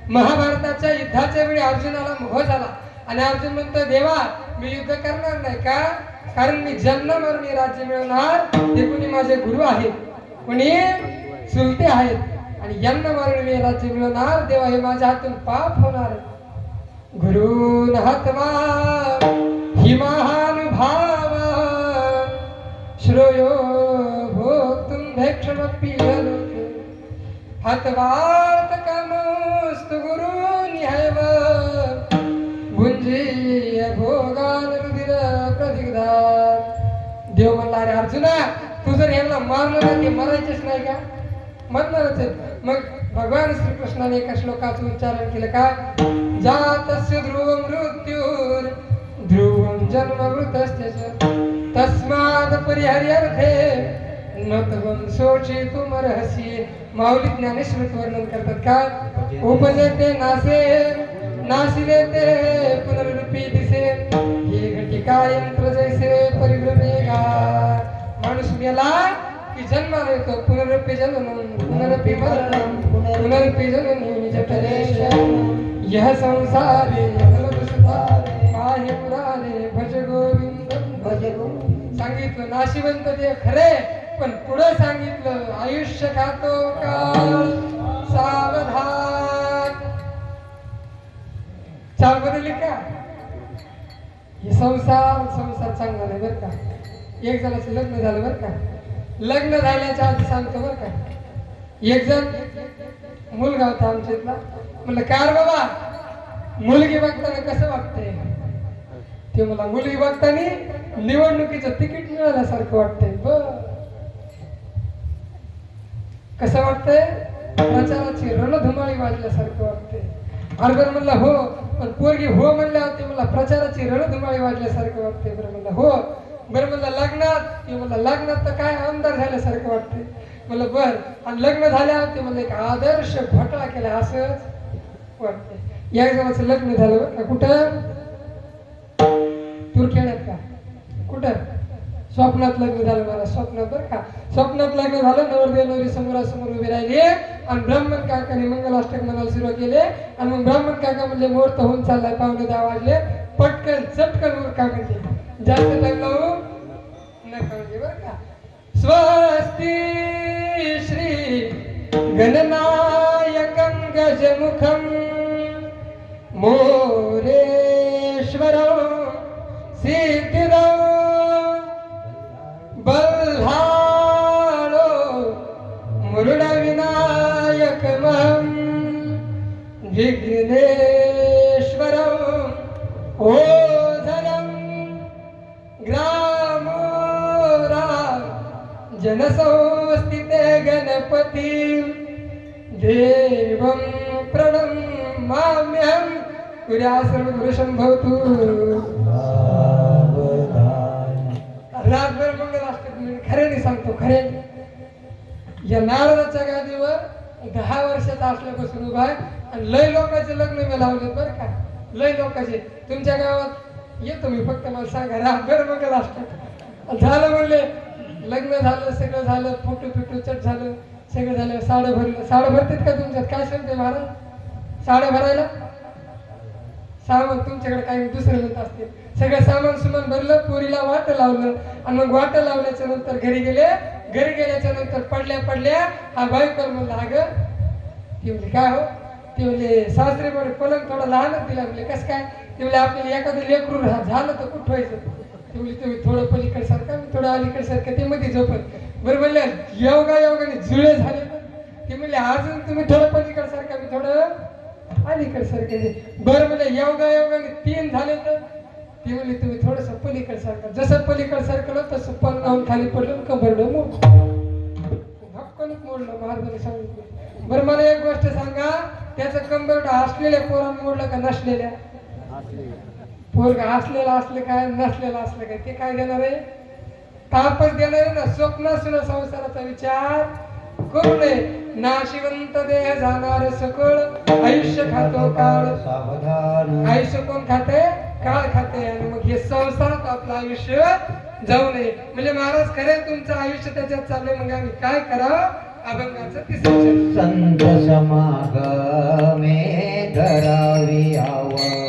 महाभारताच्या युद्धाच्या वेळी अर्जुनाला मोह झाला आणि अर्जुन म्हणतो, देवा मी युद्ध करणार नाही का, कारण मी जन्म मरून राज्य मिळवणार. ते कुणी माझे गुरु आहेत, कुणी चुलते आहेत, आणि जन्म मरून मी राज्य मिळवणार. देवा हे माझ्या हातून पाप होणार. गुरुन हत्वा हि महानुभाव श्रेयो भोक्तुं भैक्षमपि लोके. हत्वार्थ कामस्तु गुरुनिहैव भुंजीय भोगान रुधिर प्रदिग्धात्. देव म्हणला, अरे अर्जुना तू जर यांना मारलं ना, ते मरायचेच नाही का? म्हणणारच आहे. मग भगवान श्रीकृष्णाने एका श्लोकाचं उच्चारण केलं का, जातस्य ध्रुव मृत्युर ध्रुवं जन्म मृतस्य तस्माद परिहर्यर्थे न त्वं शोचितुमर्हसि. माऊली ज्ञानेश्वर वर्णन करतात का, उपजते नासे नाशिले ते पुनरुपी दिसे, हे घटिका यंत्र जैसे परिभ्रमेगा. माणूस मेला की जन्माला येतो. पुनरुपी जननम पुनरुपी मरणम पुनरुपी जननी जठरेश यह संसारे फलदुष्टारे पाहि पुराणे भज गोविंदम भज गोविंद. सांगितलं नाशिवंत ते खरे, पण पुढे सांगितलं आयुष्य खातो काळ सावधान. चाल बदलली का? हे संसार चांगला नाही बरं का. एक जणाचं लग्न झालं बरं का. लग्न झाल्याच्या आधी सांगतो बरं का. एक जण मुलगा होता आमच्या इथला. म्हणलं काय बाबा मुलगी बघताना कसं वाटतंय? ते मला मुलगी बघताना निवडणुकीचं तिकीट मिळाल्यासारखं वाटतंय. कसं वाटतंय? प्रचाराची रणधुमाळी वाजल्यासारखं वाटतंय. अरे म्हणलं हो, पण पोरगी हो म्हणल्यावरती मला प्रचाराची रणधुमाळी वाजल्यासारखं वाटतंय. बरं म्हणलं हो. बरं म्हणलं लग्नात? ते म्हणलं लग्नात तर काय आमदार झाल्यासारखं वाटतंय. म्हणलं बर. आणि लग्न झाल्यावर ते म्हणलं एक आदर्श घोटाळा केला असंच वाटतंय. या जणाचं लग्न झालं बरं का. कुठं? तुरखेड्यात का कुठं? स्वप्नात लग्न झालं. मला स्वप्नात बरं का. स्वप्नात लग्न झालं. नवरदेव नवरी समोरासमोर उभे राहिले आणि ब्राह्मण काकाने मंगलाष्टक म्हणायला सुरुवात केले. आणि मग ब्राह्मण काका म्हणजे मुहूर्त होऊन चाललाय, पावणे 10 वाजले. पटकन चटकन उरका म्हणजे जास्त टाइम लावू नका म्हणजे बरं का. स्वस्ती श्री गणनायकं गजमुखं मोरेश्वरं सिद्धिदं बल्हाळो मुरुडविनायकमहं विघ्नेश्वरं ओझलं ग्रामोरा जनसंस्थिते गणपती देवं प्रणमाम्यहं सूर्यासर्वपुरुषं भवतु. रातभर मंगल असतात मी खऱ्याने सांगतो खऱ्याने. या नारदाच्या गादीवर 10 वर्षाचा असल्यापासून उभा आहे आणि लय लोकांचे लग्न मी लावले बरं का. लय लोकांचे तुमच्या गावात येतो मी, फक्त मला सांगा. रातभर मंगल असतात. झालं म्हणले लग्न झालं, सगळं झालं, फोटो फिटो चट झालं, सगळं झालं. साडं भरलं. साडं भरतात का तुमच्यात? काय सांगते महाराज? साडं भरायला सामान तुमच्याकडे काही दुसरे म्हणत असते. सगळं सामान सुमान भरलं, पोरीला वाट लावलं आणि मग वाट लावल्याच्या नंतर घरी गेले. घरी गेल्याच्या नंतर पडल्या हा बायकोला म्हणला, अगं ती म्हणली काय हो? ती म्हणले सासरे बरे पलंग थोडा लहानच दिला. म्हणले कसं काय? ती म्हणले आपल्याला एखादं लेकरू झालं तर कुठं व्हायचं? ती म्हणली तुम्ही थोडं पलीकडे सारखं, मी थोडं अलीकडे सारखं, ते मध्ये झोपत. बरं म्हणले योगाने जुळे झाले ना. ती म्हणले अजून तुम्ही थोडं पलीकडे सारखं, मी थोडं अलीकडे सारखं. बरं म्हणले योगाने 3 झाले तर. ती म्हणली तुम्ही थोडस पलीकडे सारखं. जसं पलीकडे सारखं तसं पलंगावून खाली पडलं, कंबरडं धक्कनच मोडलं महाराजांनी सांगितलं. बरं मला एक गोष्ट सांगा, त्याचं कंबरडं असलेल्या पोरानं मोडलं का नसलेल्या? पोरगा असलेला असलं काय, नसलेला असलं काय, ते काय देणार आहे? तापच देणार आहे ना. स्वप्न सुद्धा संसाराचा विचार करू नये. नाशिवंत देह जाणार सकळ, आयुष्य खातो काळ सावधान. आयुष्य कोण खाते? काळ खाते. आणि मग हे संसारात आपलं आयुष्य जाऊ नये. म्हणजे महाराज खरे तुमचं आयुष्य त्याच्यात चाललंय, मग आम्ही काय करावं? अभंगाचं 3रं संत समागमे धरावी आवडी.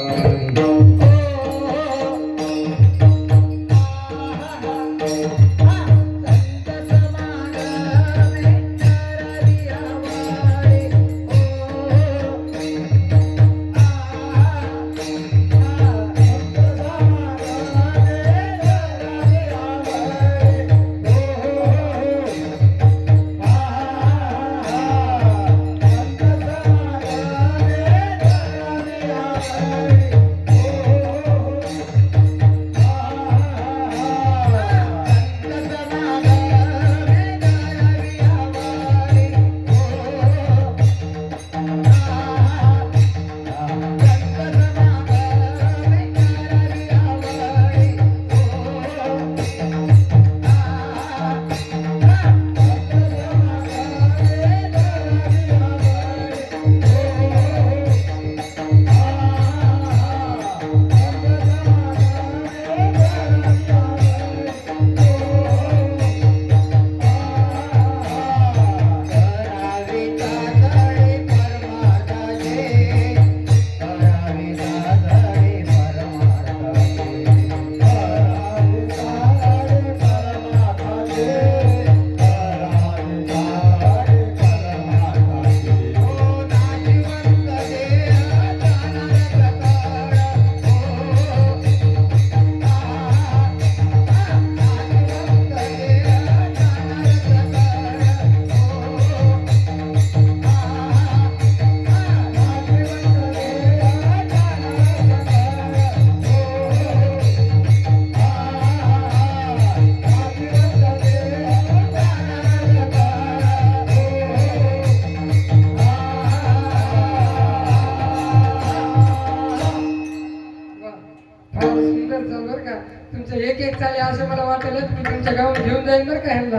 असं मला वाटेल मी तुमच्या गावात घेऊन जाईन बरं का ह्यांना.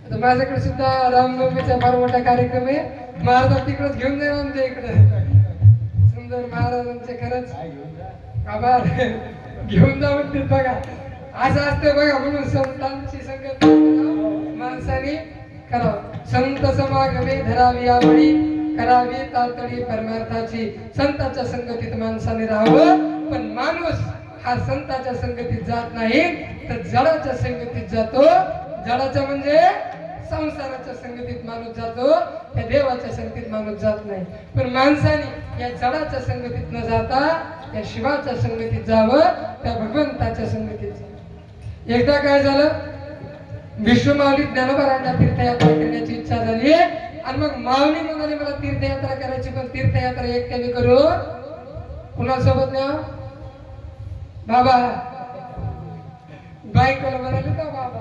आता माझ्याकडे सुद्धा रामनवमीचा फार मोठा कार्यक्रम आहे. महाराज तिकडेच घेऊन जाईल आमच्या इकडे. सुंदर महाराजांचे खरंच आभार. घेऊन जा म्हणते बघा. असं असते बघा. म्हणून संतांची संगत माणसाने करावं. संत समागमे धरावी आवडी, करावी तातडी परमार्थाची. संतांच्या संगतीत माणसाने राहावं. पण माणूस हा संतांच्या संगतीत जात नाही तर जडाच्या संगतीत जातो. जडाच्या म्हणजे संसाराच्या संगतीत माणूस जातो. त्या देवाच्या संगतीत माणूस जात नाही. पण माणसाने या जडाच्या संगतीत न जाता त्या शिवाच्या संगतीत जावं, त्या भगवंताच्या संगतीत जावं. एकदा काय झालं, विश्वमाऊली ज्ञानोबारांना तीर्थयात्रा करण्याची इच्छा झाली आणि मग माऊली म्हणाली मला तीर्थयात्रा करायची, पण तीर्थयात्रा एकट्याने करू, कुणासोबत न्या बाबा. बायकोला म्हणाले का बाबा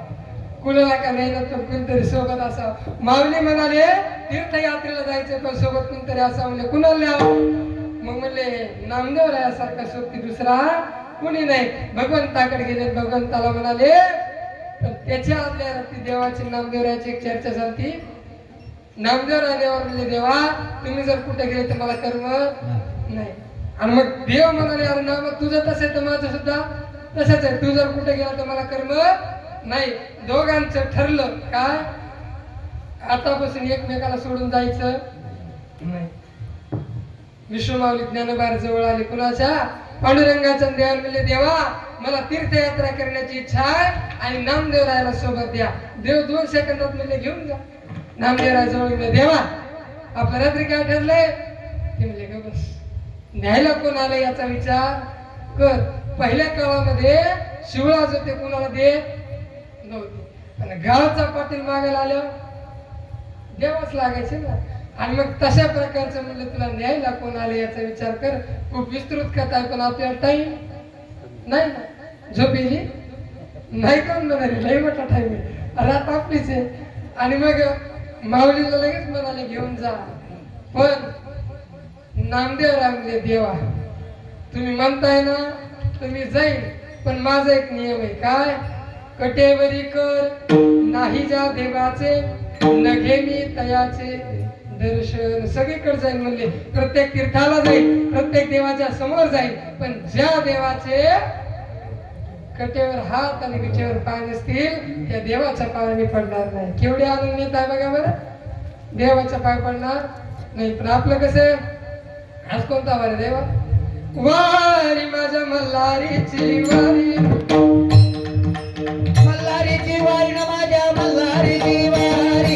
कुणाला का नाही ना तर कोणतरी सोबत असावं. माऊली म्हणाले तीर्थयात्रेला जायचं पण सोबत कोणतरी असावं. म्हणजे कुणाला न्यावं? मग म्हणले नामदेव रायासारखा सोबती दुसरा कुणी नाही. भगवंताकडे गेले. भगवंताला म्हणाले तर त्याच्या आदल्या रात्री देवाची नामदेवरायाची एक चर्चा झाली. नामदेवराय देवा म्हणजे देवा तुम्ही जर कुठे गेले तर मला कर्म नाही. आणि मग देव म्हणाले अरे ना मग तुझं तसं तर माझं सुद्धा तसंच आहे. तू जर कुठे गेला तर मला कर्म नाही. दोघांचं ठरलं काय आतापासून एकमेकाला सोडून जायचं नाही. विष्णुमाऊली ज्ञानोबार जवळ आले. कुणाच्या? पांडुरंगाच्या देवाला म्हणले देवा मला तीर्थयात्रा करण्याची इच्छा आहे आणि नामदेवरायाला सोबत द्या. देव 2 सेकंदात म्हणले घेऊन जा. नामदेवराय जवळ गेले. देवा आपल्या रात्री काय ठरलंय? ते म्हणले ग बस न्यायला कोण आलं याचा विचार कर. पहिल्या काळामध्ये शिवराज होते कोणाला देत नव्हते आणि गावचा पाटील मागायला आलं देवाच लागायचे ना. आणि मग तशा प्रकारचं म्हणलं तुला न्यायला कोण आलं याचा विचार कर. खूप विस्तृत कथा आहे पण आपल्याला टाइम नाही ना. झोप येईल नाही कोण म्हणाले लई मोठा टाइम आहे रात आपलीच आहे. आणि मग माऊलीला लगेच म्हणाले घेऊन जा. पण नामदेव रामदेव देवा तुम्ही म्हणताय ना तुम्ही जाईल पण माझा एक नियम आहे. काय? कटेवरी कर नाही ज्या देवाचे नघे मी तयाचे दर्शन. सगळीकडे जाईल म्हणले. प्रत्येक तीर्थाला जाईल प्रत्येक देवाच्या समोर जाईल पण ज्या देवाचे कटेवर हात आणि विटेवर पाय नसतील त्या देवाच्या पायाने पडणार नाही. केवढे आनंद आहे बघा बरं. देवाच्या पाय पडणार नाही. पण आपलं कसं आज कोणता वारी देवा वारी माझ्या मल्हारीची वारी मल्हारीची वारी ना माझ्या मल्हारीची वारी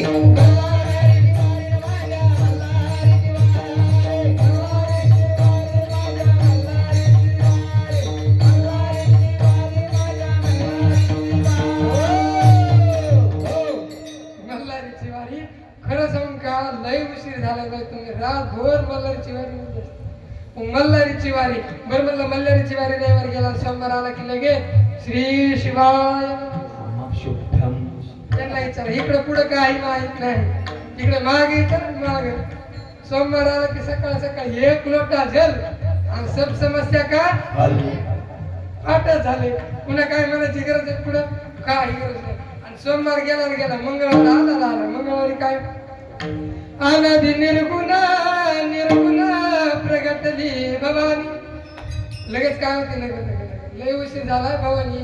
लय उशीर झाला नाही. तुम्ही रातभर मल्हारीची वारी म्हणते. मल्हारीची वारी बरं म्हणलं मल्हारीची वारी देवावर गेला. सोमवार आला की लगे श्री शिवाय त्यांना विचार इकडे पुढे काही माहित नाही. इकडे माग येतं माग. सोमवार आला की सकाळ सकाळ 1 लोटा जल आणि सब समस्या का आटच झाले. पुन्हा काय म्हणायची गरज आहे पुढं काही गरज नाही. आणि सोमवार गेला गेला मंगळवार आला मंगळवारी काय अनादि निर्गुणा प्रगटली भवानी. लगेच काय होते लय उशीर झाला भवानी.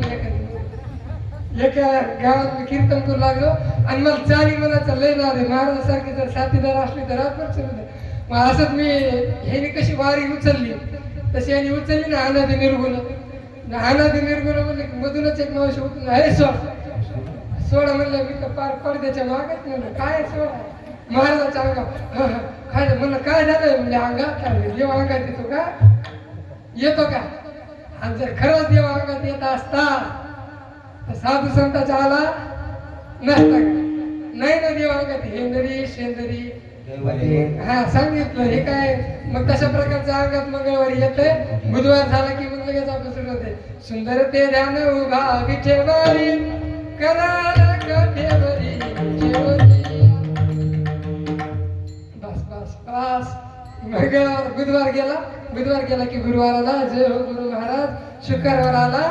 एका गावात मी कीर्तन करू लागलो आणि मला चारी मनाचा लय नाद आहे. महाराजासारखी जर साथीदार असली तर आपण चलू. मग असंच मी ह्यानी कशी वारी उचलली तशी यांनी उचलली ना अनादि निर्गुण. अनादि निर्गुण म्हणले मधूनच एक मावशी उठून हे सोडा म्हणलं मी तर पार पडद्याच्या मागत म्हणलं काय सोडा. महाराजाच्या अंगावर काय म्हणलं काय झालंय म्हणजे अंगात देव अंगात येतो का येतो का. आणि जर खरंच देव अंगात येत असता तर साधू संतांचा आला नसता नाही ना. देव अंगात हेंदरी शेंदरी हा सांगितलं हे काय. मग तशा प्रकारच्या अंगात मंगळवारी येते. बुधवार झाला की मग लगेच आपलं सुरू होते सुंदर ते ध्यान उभा विठेवारी करा कठेवरी मंगळवार बुधवार गेला की गुरुवाराला जय हो गुरु महाराज. शुक्रवार आला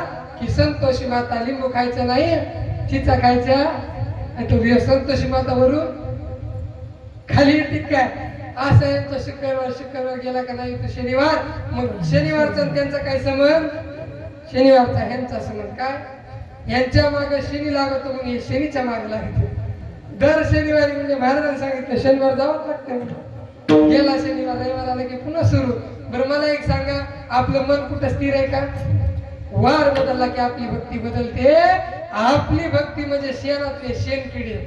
की संतोषी माता लिंबू खायचं नाही चिचा खायच्या. तो संतोषी माता वरून खाली येते काय असं यांचा शुक्रवार गेला का नाही तो शनिवार. मग शनिवारचा त्यांचा काय संबंध शनिवारचा ह्यांचा संबंध काय यांच्या माग शनी लागतो मग हे शनीच्या माग लागते. दर शनिवारी म्हणजे महाराजांनी सांगितलं शनिवार जावंच लागतं. गेला शनिवार रविवार आला की पुन्हा सुरू. बरं मला एक सांगा आपलं मन कुठं स्थिर आहे का? वार बदलला की आपली भक्ती बदलते. आपली भक्ती म्हणजे शेणातले शेणकिडे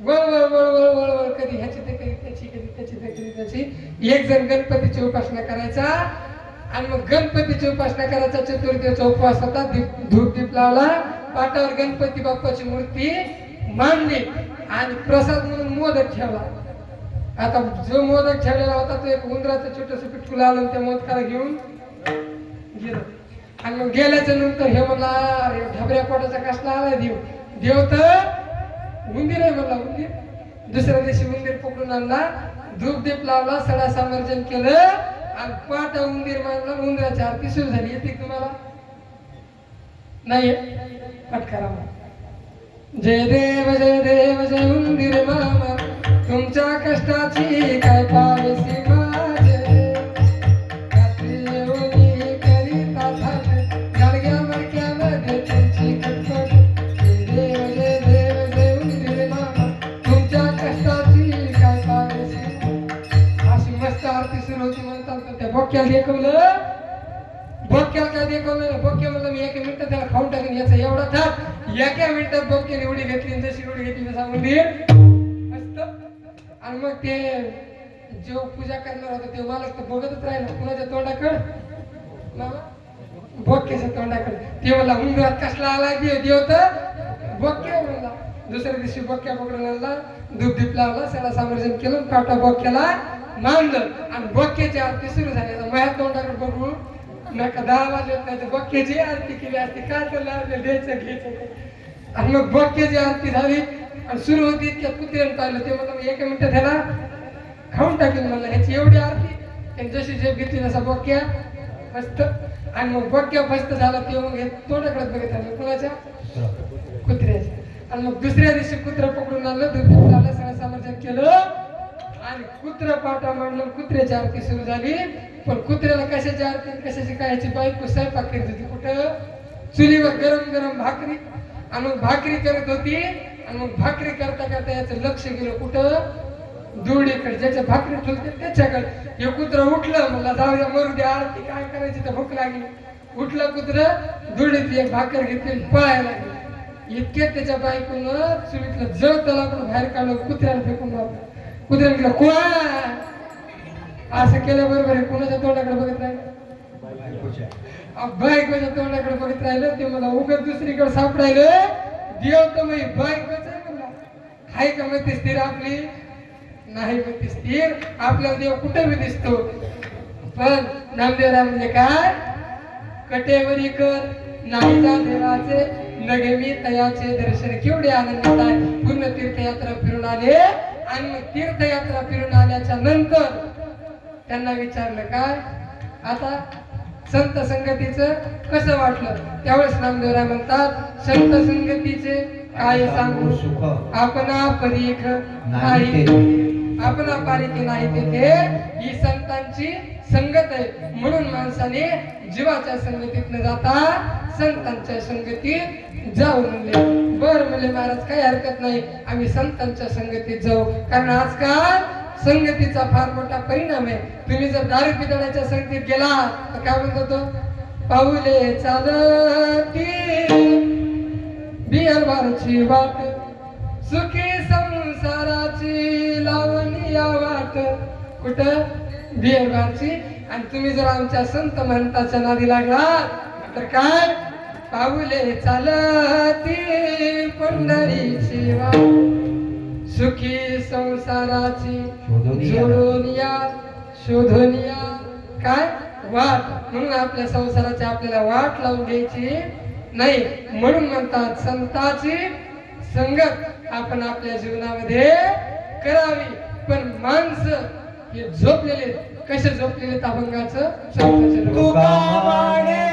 वळवळ वळवळ वळवळ कधी ह्याची ते कधी त्याची कधी त्याची ते कधी त्याची. एक जण गणपतीची उपासना करायचा आणि मग गणपतीची उपासना करायचा. चतुर्थीचा उपवास होता. धूप दीप लावला पाटावर गणपती बाप्पाची मूर्ती मांडली आणि प्रसाद म्हणून मोदक ठेवला. आता जो मोदक ठेवलेला होता तो एक उंदराचं छोटस पिटकुला आलं त्या मोदकाला घेऊन गेलं. आणि मग गेल्याच्या नंतर हे म्हणला ढबऱ्या पोटाचा कसला आला देव देव तर उंदीर आहे म्हणला, उंदीर. दुसऱ्या दिवशी उंदीर पकडून आणला, धूप दीप लावला, सडा समर्जन केलं आणि पाठ उंदीर मारला. उंदराची आरती सुरू झाली. येते तुम्हाला नाही? पटकारा. जय देव जय देव जय उंदीर मामा, तुमच्या कष्टाची काय पावसी माझे. रात्री येऊनी करीता थाट, गाडग्या मडक्यामध्ये तुमची खटपट. जय देव जय उंदीर मामा, तुमच्या कष्टाची काय पावसी. अशी मस्त आरती सुरू होती. म्हणतात तर त्या बोक्याला देखवलं. बोक्याला काय देखवलं? बोक्या म्हणलं मी 1 मिनिटात त्याला खाऊन टाकेन. याचा एवढा थाट. 1 मिनिटात बोक्याने उडी घेतली, जशी उडी घेतली तसा उंदीर मस्त. आणि मग ते जो पूजा करणार होता ते मालक तर बघतच राहिला. कुणाच्या तोंडाकडे? बोक्याच्या तोंडाकडे. ते म्हणला उंदरात कसला आला देव तर बोक्या म्हणला. दुसऱ्या दिवशी बोक्या पकडून आणला, धूप दीप लावला, सडा समर्जन केलं, पाटा बोक्याला मानलं आणि बोक्याची आरती सुरू झाली. माझ्या तोंडाकडे बघू नका 10 वाजत नाही तर बोक्याची आरती केली असती. काय चाललं द्यायचं घ्यायचं. आणि मग बोक्याची आरती झाली आणि सुरू होती. इतक्यात कुत्र्यानं पाहिलं. ते म्हणलं 1 मिनिटात ह्याला खाऊन टाकेल म्हणलं. ह्याची एवढी आरती. त्यांनी जशी झेप घेतली तसा बोक्या मस्त. आणि मग बोक्या मस्त झाला. ते मग तोंडाकडे बघत आलं. कुणाच्या? कुत्र्याच्या. आणि मग दुसऱ्या दिवशी कुत्रं पकडून आणलं, दूध लावलं, सगळं समर्जन केलं आणि कुत्रं पाटा मांडलं. कुत्र्याची आरती सुरू झाली. पण कुत्र्याला कशाची आरती कशाची काय? याची बायको स्वयंपाक करीत होती. कुठं? चुलीवर गरम गरम भाकरी. आणि मग भाकरी करत होती. आणि मग भाकरी करता करता याचं लक्ष गेलं कुठं? दुडीकडे. ज्याच्या भाकरी ठेवते त्याच्याकडे. हे कुत्र उठलं. मला जाऊ द्या मरू द्या, आरती काय करायची तर भूक लागली. उठलं कुत्र, दुडीतली एक भाकर घेतली, पळायला लागली. इतक्यात त्याच्या बायकोनं चुलीतलं जळतला पण बाहेर काढलं, कुत्र्याला फेकून मारलं. कुत्र्याने गेलं कोण असं केल्याबरोबर आहे. कुणाच्या तोंडाकडे बघत राहिलं? बायकोच्या तोंडाकडे बघत राहिलं. ते मला उगत दुसरीकडे सापडायलं. देव तर मी बायकोच आहे म्हणला. हाय का मग ती स्थिर आपली? नाही मग ती स्थिर. आपला देव कुठे बी दिसतो. पण नामदेवराय म्हणजे काय? कटेवरी कर नाही जा देवाचे, नगे मी तयाचे दर्शन. केवढे आनंदित आहे. पूर्ण तीर्थयात्रा फिरून आले. आणि मग तीर्थयात्रा फिरून आल्याच्या नंतर त्यांना विचारलं काय आता संत संगतीचं कसं वाटलं. त्यावेळेस नामदेवराय म्हणतात संत संगतीचे काय सांगू सुख, आपण परीख नाही, आपण पारिकी नाही तेथे. ही संतांची संगत आहे. म्हणून माणसाने जीवाच्या संगतीत न जाता संतांच्या संगतीत जाऊ म्हणले. बर म्हणले महाराज काही हरकत नाही, आम्ही संतांच्या संगतीत जाऊ. कारण आजकाल संगतीचा फार मोठा परिणाम आहे. तुम्ही जर दारू पितळाच्या संगतीत गेला तर काय म्हणतो तो? पाऊले चालती बिअरबारची वाट, सुखी संसाराची लावणी या वाट. कुठं? बिअरबारची. आणि तुम्ही जर आमच्या संत महंताच्या नादी लागला तर काय? पाऊले चालती पंढरीची वाट, सुखी संसाराची शोधून या काय वाट. म्हणून आपल्या संसाराची आपल्याला वाट लावून घ्यायची नाही. म्हणून म्हणतात संताची संगत आपण आपल्या जीवनामध्ये करावी. पण माणसं हे झोपलेले. कसे झोपलेले? अभंगाचं संताचे तुका माने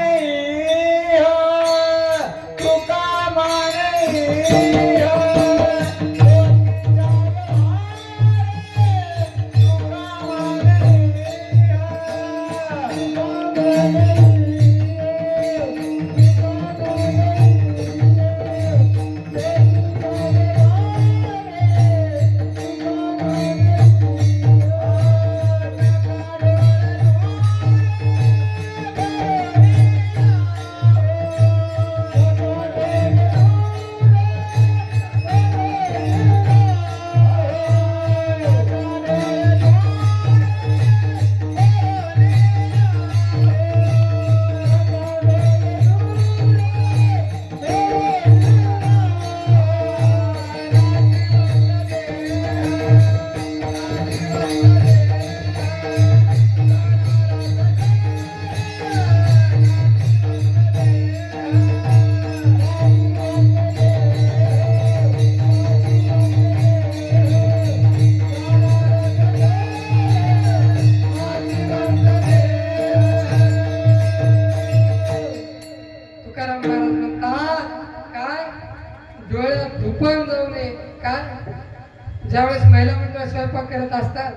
ज्यावेळेस महिला मित्र स्वयंपाक करत असतात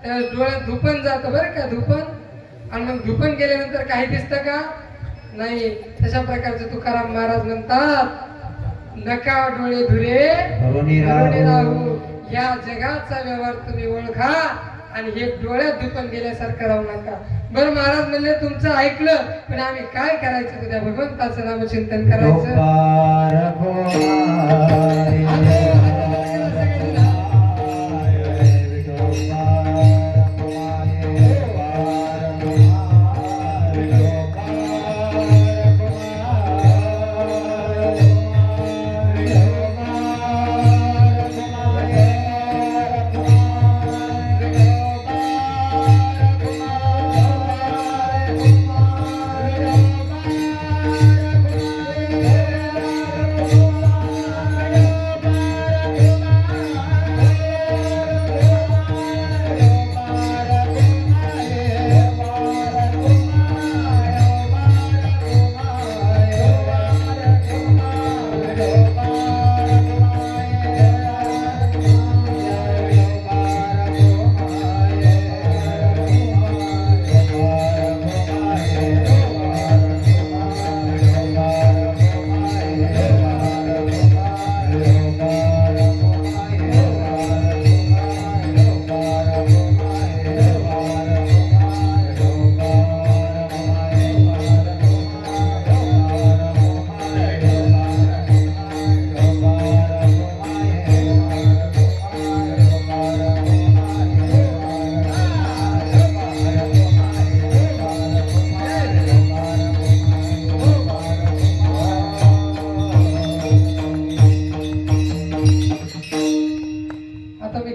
त्यावेळेस डोळ्यात धुपण जातं बरं का, धुपण. आणि मग धुपण गेल्यानंतर काही दिसतं का? नाही. तशा प्रकारचे तुकाराम महाराज म्हणतात, नका डोळे धुरे धरुणी राहू, या जगाचा व्यवहार तुम्ही ओळखा आणि हे डोळ्यात धुपण गेल्यासारखं राहू नका. बरं महाराज म्हणले तुमचं ऐकलं, पण आम्ही काय करायचं? उद्या भगवंताचं नामचिंतन करायचं.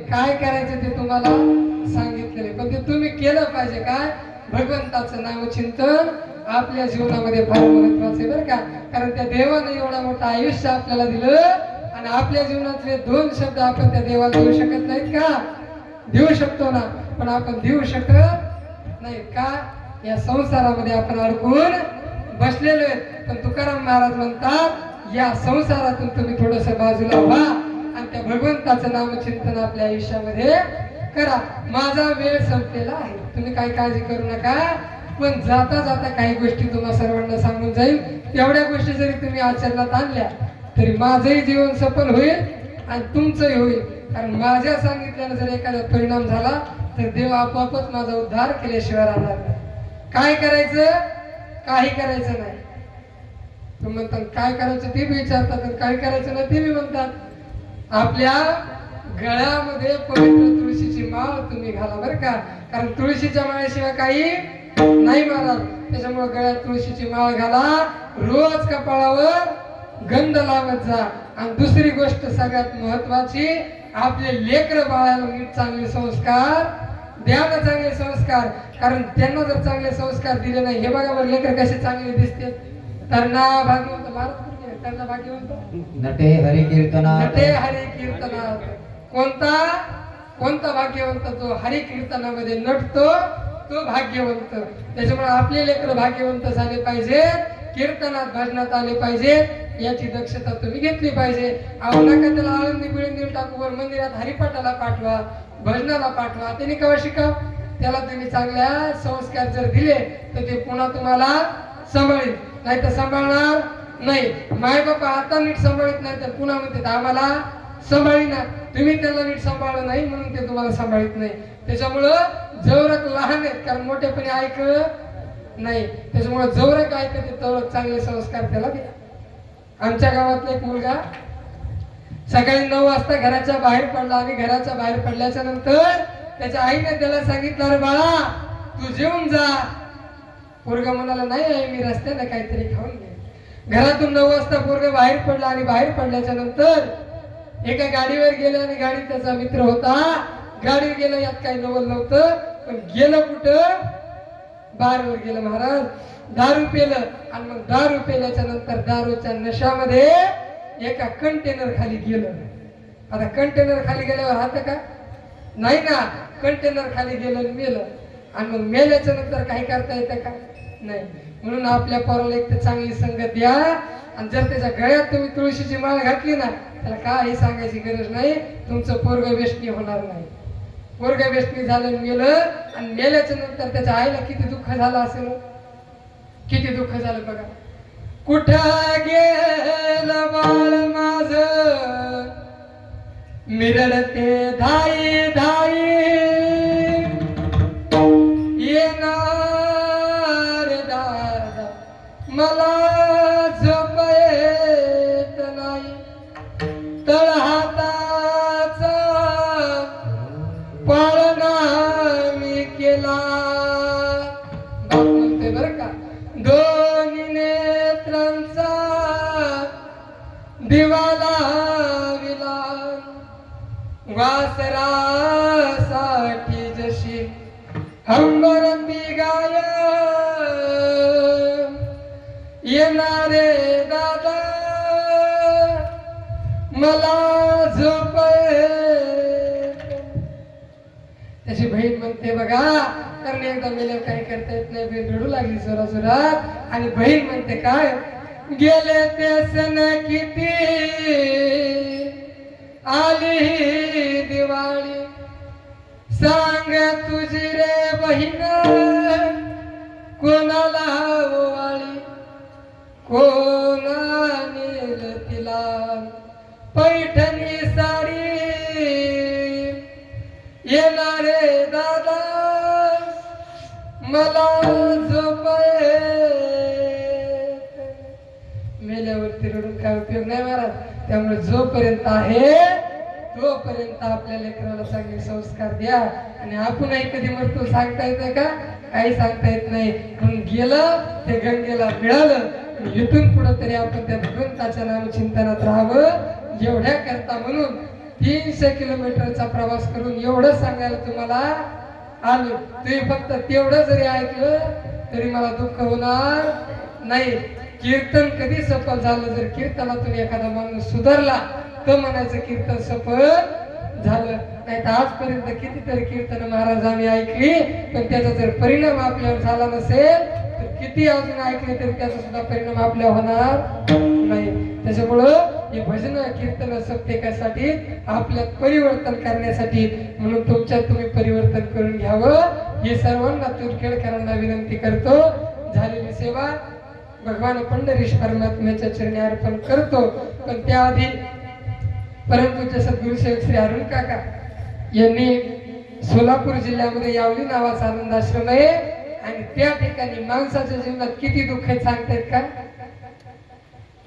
काय करायचं ते तुम्हाला सांगितलेले, पण ते तुम्ही केलं पाहिजे. काय? भगवंताचं नामचिंतन आपल्या जीवनामध्ये फार महत्वाचे बरं का. कारण त्या देवाने एवढा मोठा आयुष्य आपल्याला दिलं आणि आपल्या जीवनातले 2 शब्द आपण त्या देवाला देऊ शकत नाहीत का? देऊ शकतो ना, पण आपण देऊ शकत नाही का? या संसारामध्ये आपण अडकून बसलेलो आहेत. पण तुकाराम महाराज म्हणतात, या संसारातून तुम्ही थोडस बाजूला व्हा आणि त्या भगवंताचं नामचिंतन आपल्या आयुष्यामध्ये करा. माझा वेळ संपलेला आहे, तुम्ही काही काळजी करू नका. पण जाता जाता काही गोष्टी तुम्हाला सर्वांना सांगून जाईल. एवढ्या गोष्टी जरी तुम्ही आचरणात आणल्या तरी माझंही जीवन सफल होईल आणि तुमचंही होईल. कारण माझ्या सांगितल्यानं जर एखादा परिणाम झाला तर देव आपोआपच माझा उद्धार केल्याशिवाय राहणार नाही. काय करायचं? काही करायचं नाही. तुम्ही म्हणतात काय करायचं ते बी विचारतात आणि काय करायचं नाही ते बी म्हणतात. आपल्या गळ्यामध्ये पवित्र तुळशीची माळ तुम्ही घाला बरं का. कारण तुळशीच्या माळेशिवाय काही नाही महाराज. त्याच्यामुळे गळ्यात तुळशीची माळ घाला, रोज कपाळावर गंध लावत जा. आणि दुसरी गोष्ट सगळ्यात महत्वाची, आपले लेकर बाळाला नीट चांगले संस्कार द्या ना, चांगले संस्कार. कारण त्यांना जर चांगले संस्कार दिले नाही, हे बघा बरं लेकर कसे चांगले दिसते. तरणा भागवंत महाराज त्यांना भाग्यवंत नटे हरी कीर्तनात, नटे हरी कीर्तनात. कोणता भाग्यवंत? जो हरी कीर्तनामध्ये नटतो तो भाग्यवंत. त्याच्यामुळे आपले लेकर भाग्यवंत झाले पाहिजे, कीर्तनात भजनात आले पाहिजे, याची दक्षता तुम्ही घेतली पाहिजे. अहो नका त्याला आळंदी बिळंदी टाकू, वर मंदिरात हरिपाठाला पाठवा, भजनाला पाठवा. त्यांनी केव्हा शिकाव? त्याला तुम्ही चांगल्या संस्कार जर दिले तर ते पुन्हा तुम्हाला सांभाळेल, नाही तर सांभाळणार नाही. माय बापा आता नीट सांभाळत नाही तर पुन्हा म्हणते आम्हाला सांभाळीना. तुम्ही त्यांना नीट सांभाळलं नाही म्हणून ते तुम्हाला सांभाळत नाही. त्याच्यामुळं जवळक लहान आहेत, कारण मोठेपणी ऐकत नाही. त्याच्यामुळे जवळक ऐकत तेवढं चांगले संस्कार त्याला द्या. आमच्या गावातला एक मुलगा सकाळी 9 वाजता घराच्या बाहेर पडला आणि घराच्या बाहेर पडल्याच्या नंतर त्याच्या आईने त्याला सांगितलं, अरे बाळा तू जेवून जा. पोरगा म्हणाला, नाही आई मी रस्त्याने काहीतरी खाऊन घे. घरातून 9 वाजता पोरगा बाहेर पडला आणि बाहेर पडल्याच्या नंतर एका गाडीवर गेला आणि गाडीत त्याचा मित्र होता. गाडीवर गेला, यात काही नवल नव्हतं, पण गेलं कुठं? बारवर गेलं महाराज. दारू पेलं आणि मग दारू पेल्याच्या नंतर दारूच्या नशामध्ये एका कंटेनर खाली गेलं. आता कंटेनर खाली गेल्यावर राहतं का? नाही ना. कंटेनर खाली गेलं आणि मेलं. आणि मग मेल्याच्या नंतर काही करता येतं का? नाही. म्हणून आपल्या पोराला एक तर चांगली संगत द्या. आणि जर त्याच्या गळ्यात तुम्ही तुळशीची माळ घातली ना त्याला काही सांगायची गरज नाही. तुमचं पोरग वेष्णी होणार नाही. पोरग वेष्णी झालं मेलं आणि मेल्याच्या नंतर त्याच्या आईला किती दुःख झालं असेल, किती दुःख झालं बघा. कुठं गेलं बाळ माझं मिरडते धाई धाई, येणार दादा मला झोप येत नाही. तळहाताचा पाळणा मी केला. बाप म्हणते बर का, दोन्ही नेत्रांचा दिवाला विला, वासरासाठी जशी हंबरती गाय, येणारे दादा मला झोप येत. त्याची बहीण म्हणते बघा, कारण एकदा मेल्यावर काही करता येत नाही. बहीण रडू लागली जोरा जोरात आणि बहीण म्हणते काय, गेले ते सण किती आली दिवाळी, सांग तुझी रे बहीण कोणाला ओवाळी, कोणा नेल तिला पैठणी साडी, येणारे दादा मला झोप येत. मेल्यावरती रडून काय उपयोग नाही महाराज. त्यामुळे जोपर्यंत आहे तोपर्यंत आपल्या लेकराला चांगले संस्कार द्या. आणि आपणही कधी मरतो सांगता येतं का, काही सांगता येत नाही. म्हणून गेलं ते गंगेला मिळालं. इथून पुढे तरी आपण त्या भगवंताच्या नाम चिंतनात राहावं. एवढ्या करता म्हणून 300 किलोमीटरचा प्रवास करून एवढं सांगायला तुम्हाला आलो. तुम्ही फक्त तेवढं जरी ऐकलं तरी मला दुःख होणार नाही. कीर्तन कधी सफल झालं, जर कीर्तनातून एखादा माणूस सुधारला तर म्हणायचं कीर्तन सफल झालं. नाही तर आजपर्यंत कितीतरी कीर्तन महाराज आम्ही ऐकली, पण त्याचा जर परिणाम आपल्यावर झाला नसेल तर किती अजून ऐकले तरी त्याचा सुद्धा परिणाम आपल्यावर होणार नाही. त्याच्यामुळं ही भजन कीर्तन प्रत्येकासाठी आपल्यात परिवर्तन करण्यासाठी, म्हणून तुमच्यात तुम्ही परिवर्तन करून घ्यावं हे सर्वांना तुरखेडकरांना विनंती करतो. झालेली सेवा भगवान पंढरीश परमात्म्याच्या चरणी अर्पण करतो. पण त्याआधी परंतु सद्गुरु श्री अरुण काका यांनी सोलापूर जिल्ह्यामध्ये यावली नावाचा आनंद आश्रम आहे आणि त्या ठिकाणी माणसाच्या जीवनात किती दुःख आहे सांगतायत का,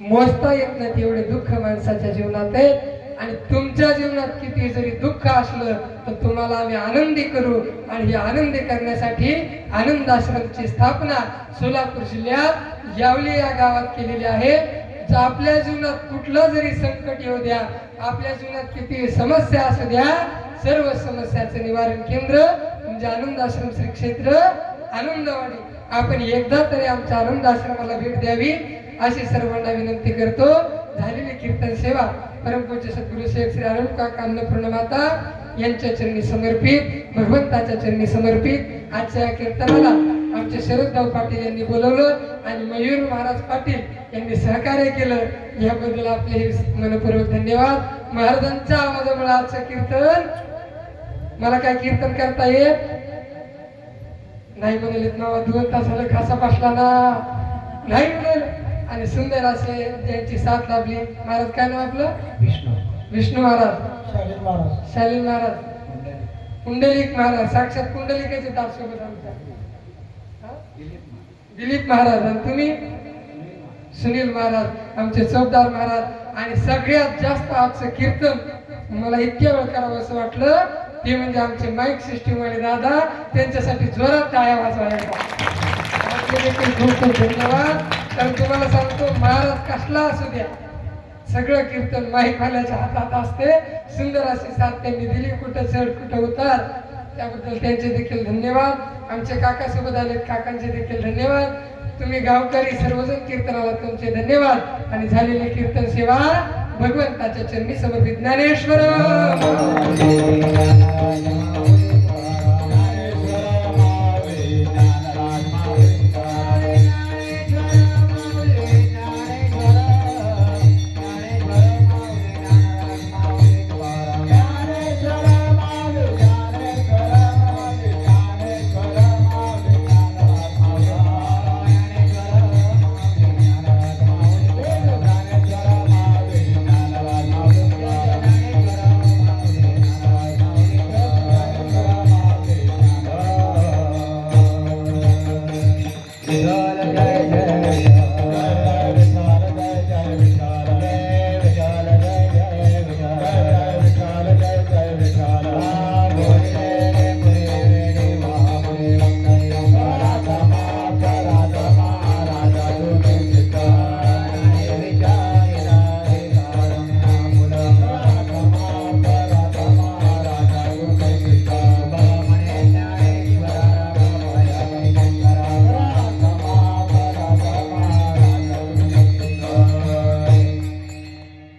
मोजता येत नाही एवढे दुःख माणसाच्या जीवनात आहे. आणि तुमच्या जीवनात किती जरी दुःख असलं तर तुम्हाला आम्ही आनंदी करू. आणि हे आनंदी करण्यासाठी आनंद आश्रमची स्थापना सोलापूर जिल्ह्यात यावली या गावात केलेली आहे. आपल्या जीवनात कुठलं जरी संकट येऊ द्या, आपल्या जीवनात किती समस्या असू द्या, सर्व समस्याचं निवारण केंद्र म्हणजे आनंद आश्रम श्री क्षेत्र आनंदवाडी. आपण एकदा तरी आमच्या आनंद आश्रमाला भेट द्यावी अशी सर्वांना विनंती करतो. झालेली कीर्तन सेवा परमपूज्य सद्गुरु श्री अरुण काका अन्नपूर्ण माता यांच्या चरणी समर्पित, भगवंताच्या चरणी समर्पित. आजच्या कीर्तनाला आमचे शरदराव पाटील यांनी बोलवलं आणि मयूर महाराज पाटील यांनी सहकार्य केलं. याबद्दल आपले मनपूर्वक धन्यवाद. महाराजांच्या आवाजामुळे आजचं कीर्तन, मला काय कीर्तन करता येत नाही म्हणाले, 2 तासाला खासा बसला ना नाही म्हणाले. आणि सुंदर असे ज्यांची साथ लाभली. महाराज काय नाव आपलं? विष्णू महाराज, शालीन महाराज, पुंडलिक महाराज, साक्षात पुंडलिकाचे दास सोबत आमच्या दिलीप महाराज. आणि तुम्ही सुनील महाराज, आमचे चौकदार महाराज. आणि सगळ्यात जास्त आजचं कीर्तन मला इतक्या वेळ करावं असं वाटलं ते म्हणजे आमचे माईक सिस्टीम वाले दादा, त्यांच्यासाठी जोरात टाळ्या वाजवायला देखील खूप खूप धन्यवाद. कारण तुम्हाला सांगतो महाराज कसला असू द्या, सगळं कीर्तन माईक वाल्याच्या हातात असते. सुंदर अशी साथ त्यांनी दिली, कुठं चढ कुठं उतार, त्याबद्दल त्यांचे देखील धन्यवाद. आमचे काका सोबत आले, काकांचे देखील धन्यवाद. तुम्ही गावकरी सर्वजण कीर्तनाला तुमचे धन्यवाद. आणि झालेली कीर्तन सेवा भगवंताच्या चरणी समर्पित. ज्ञानेश्वर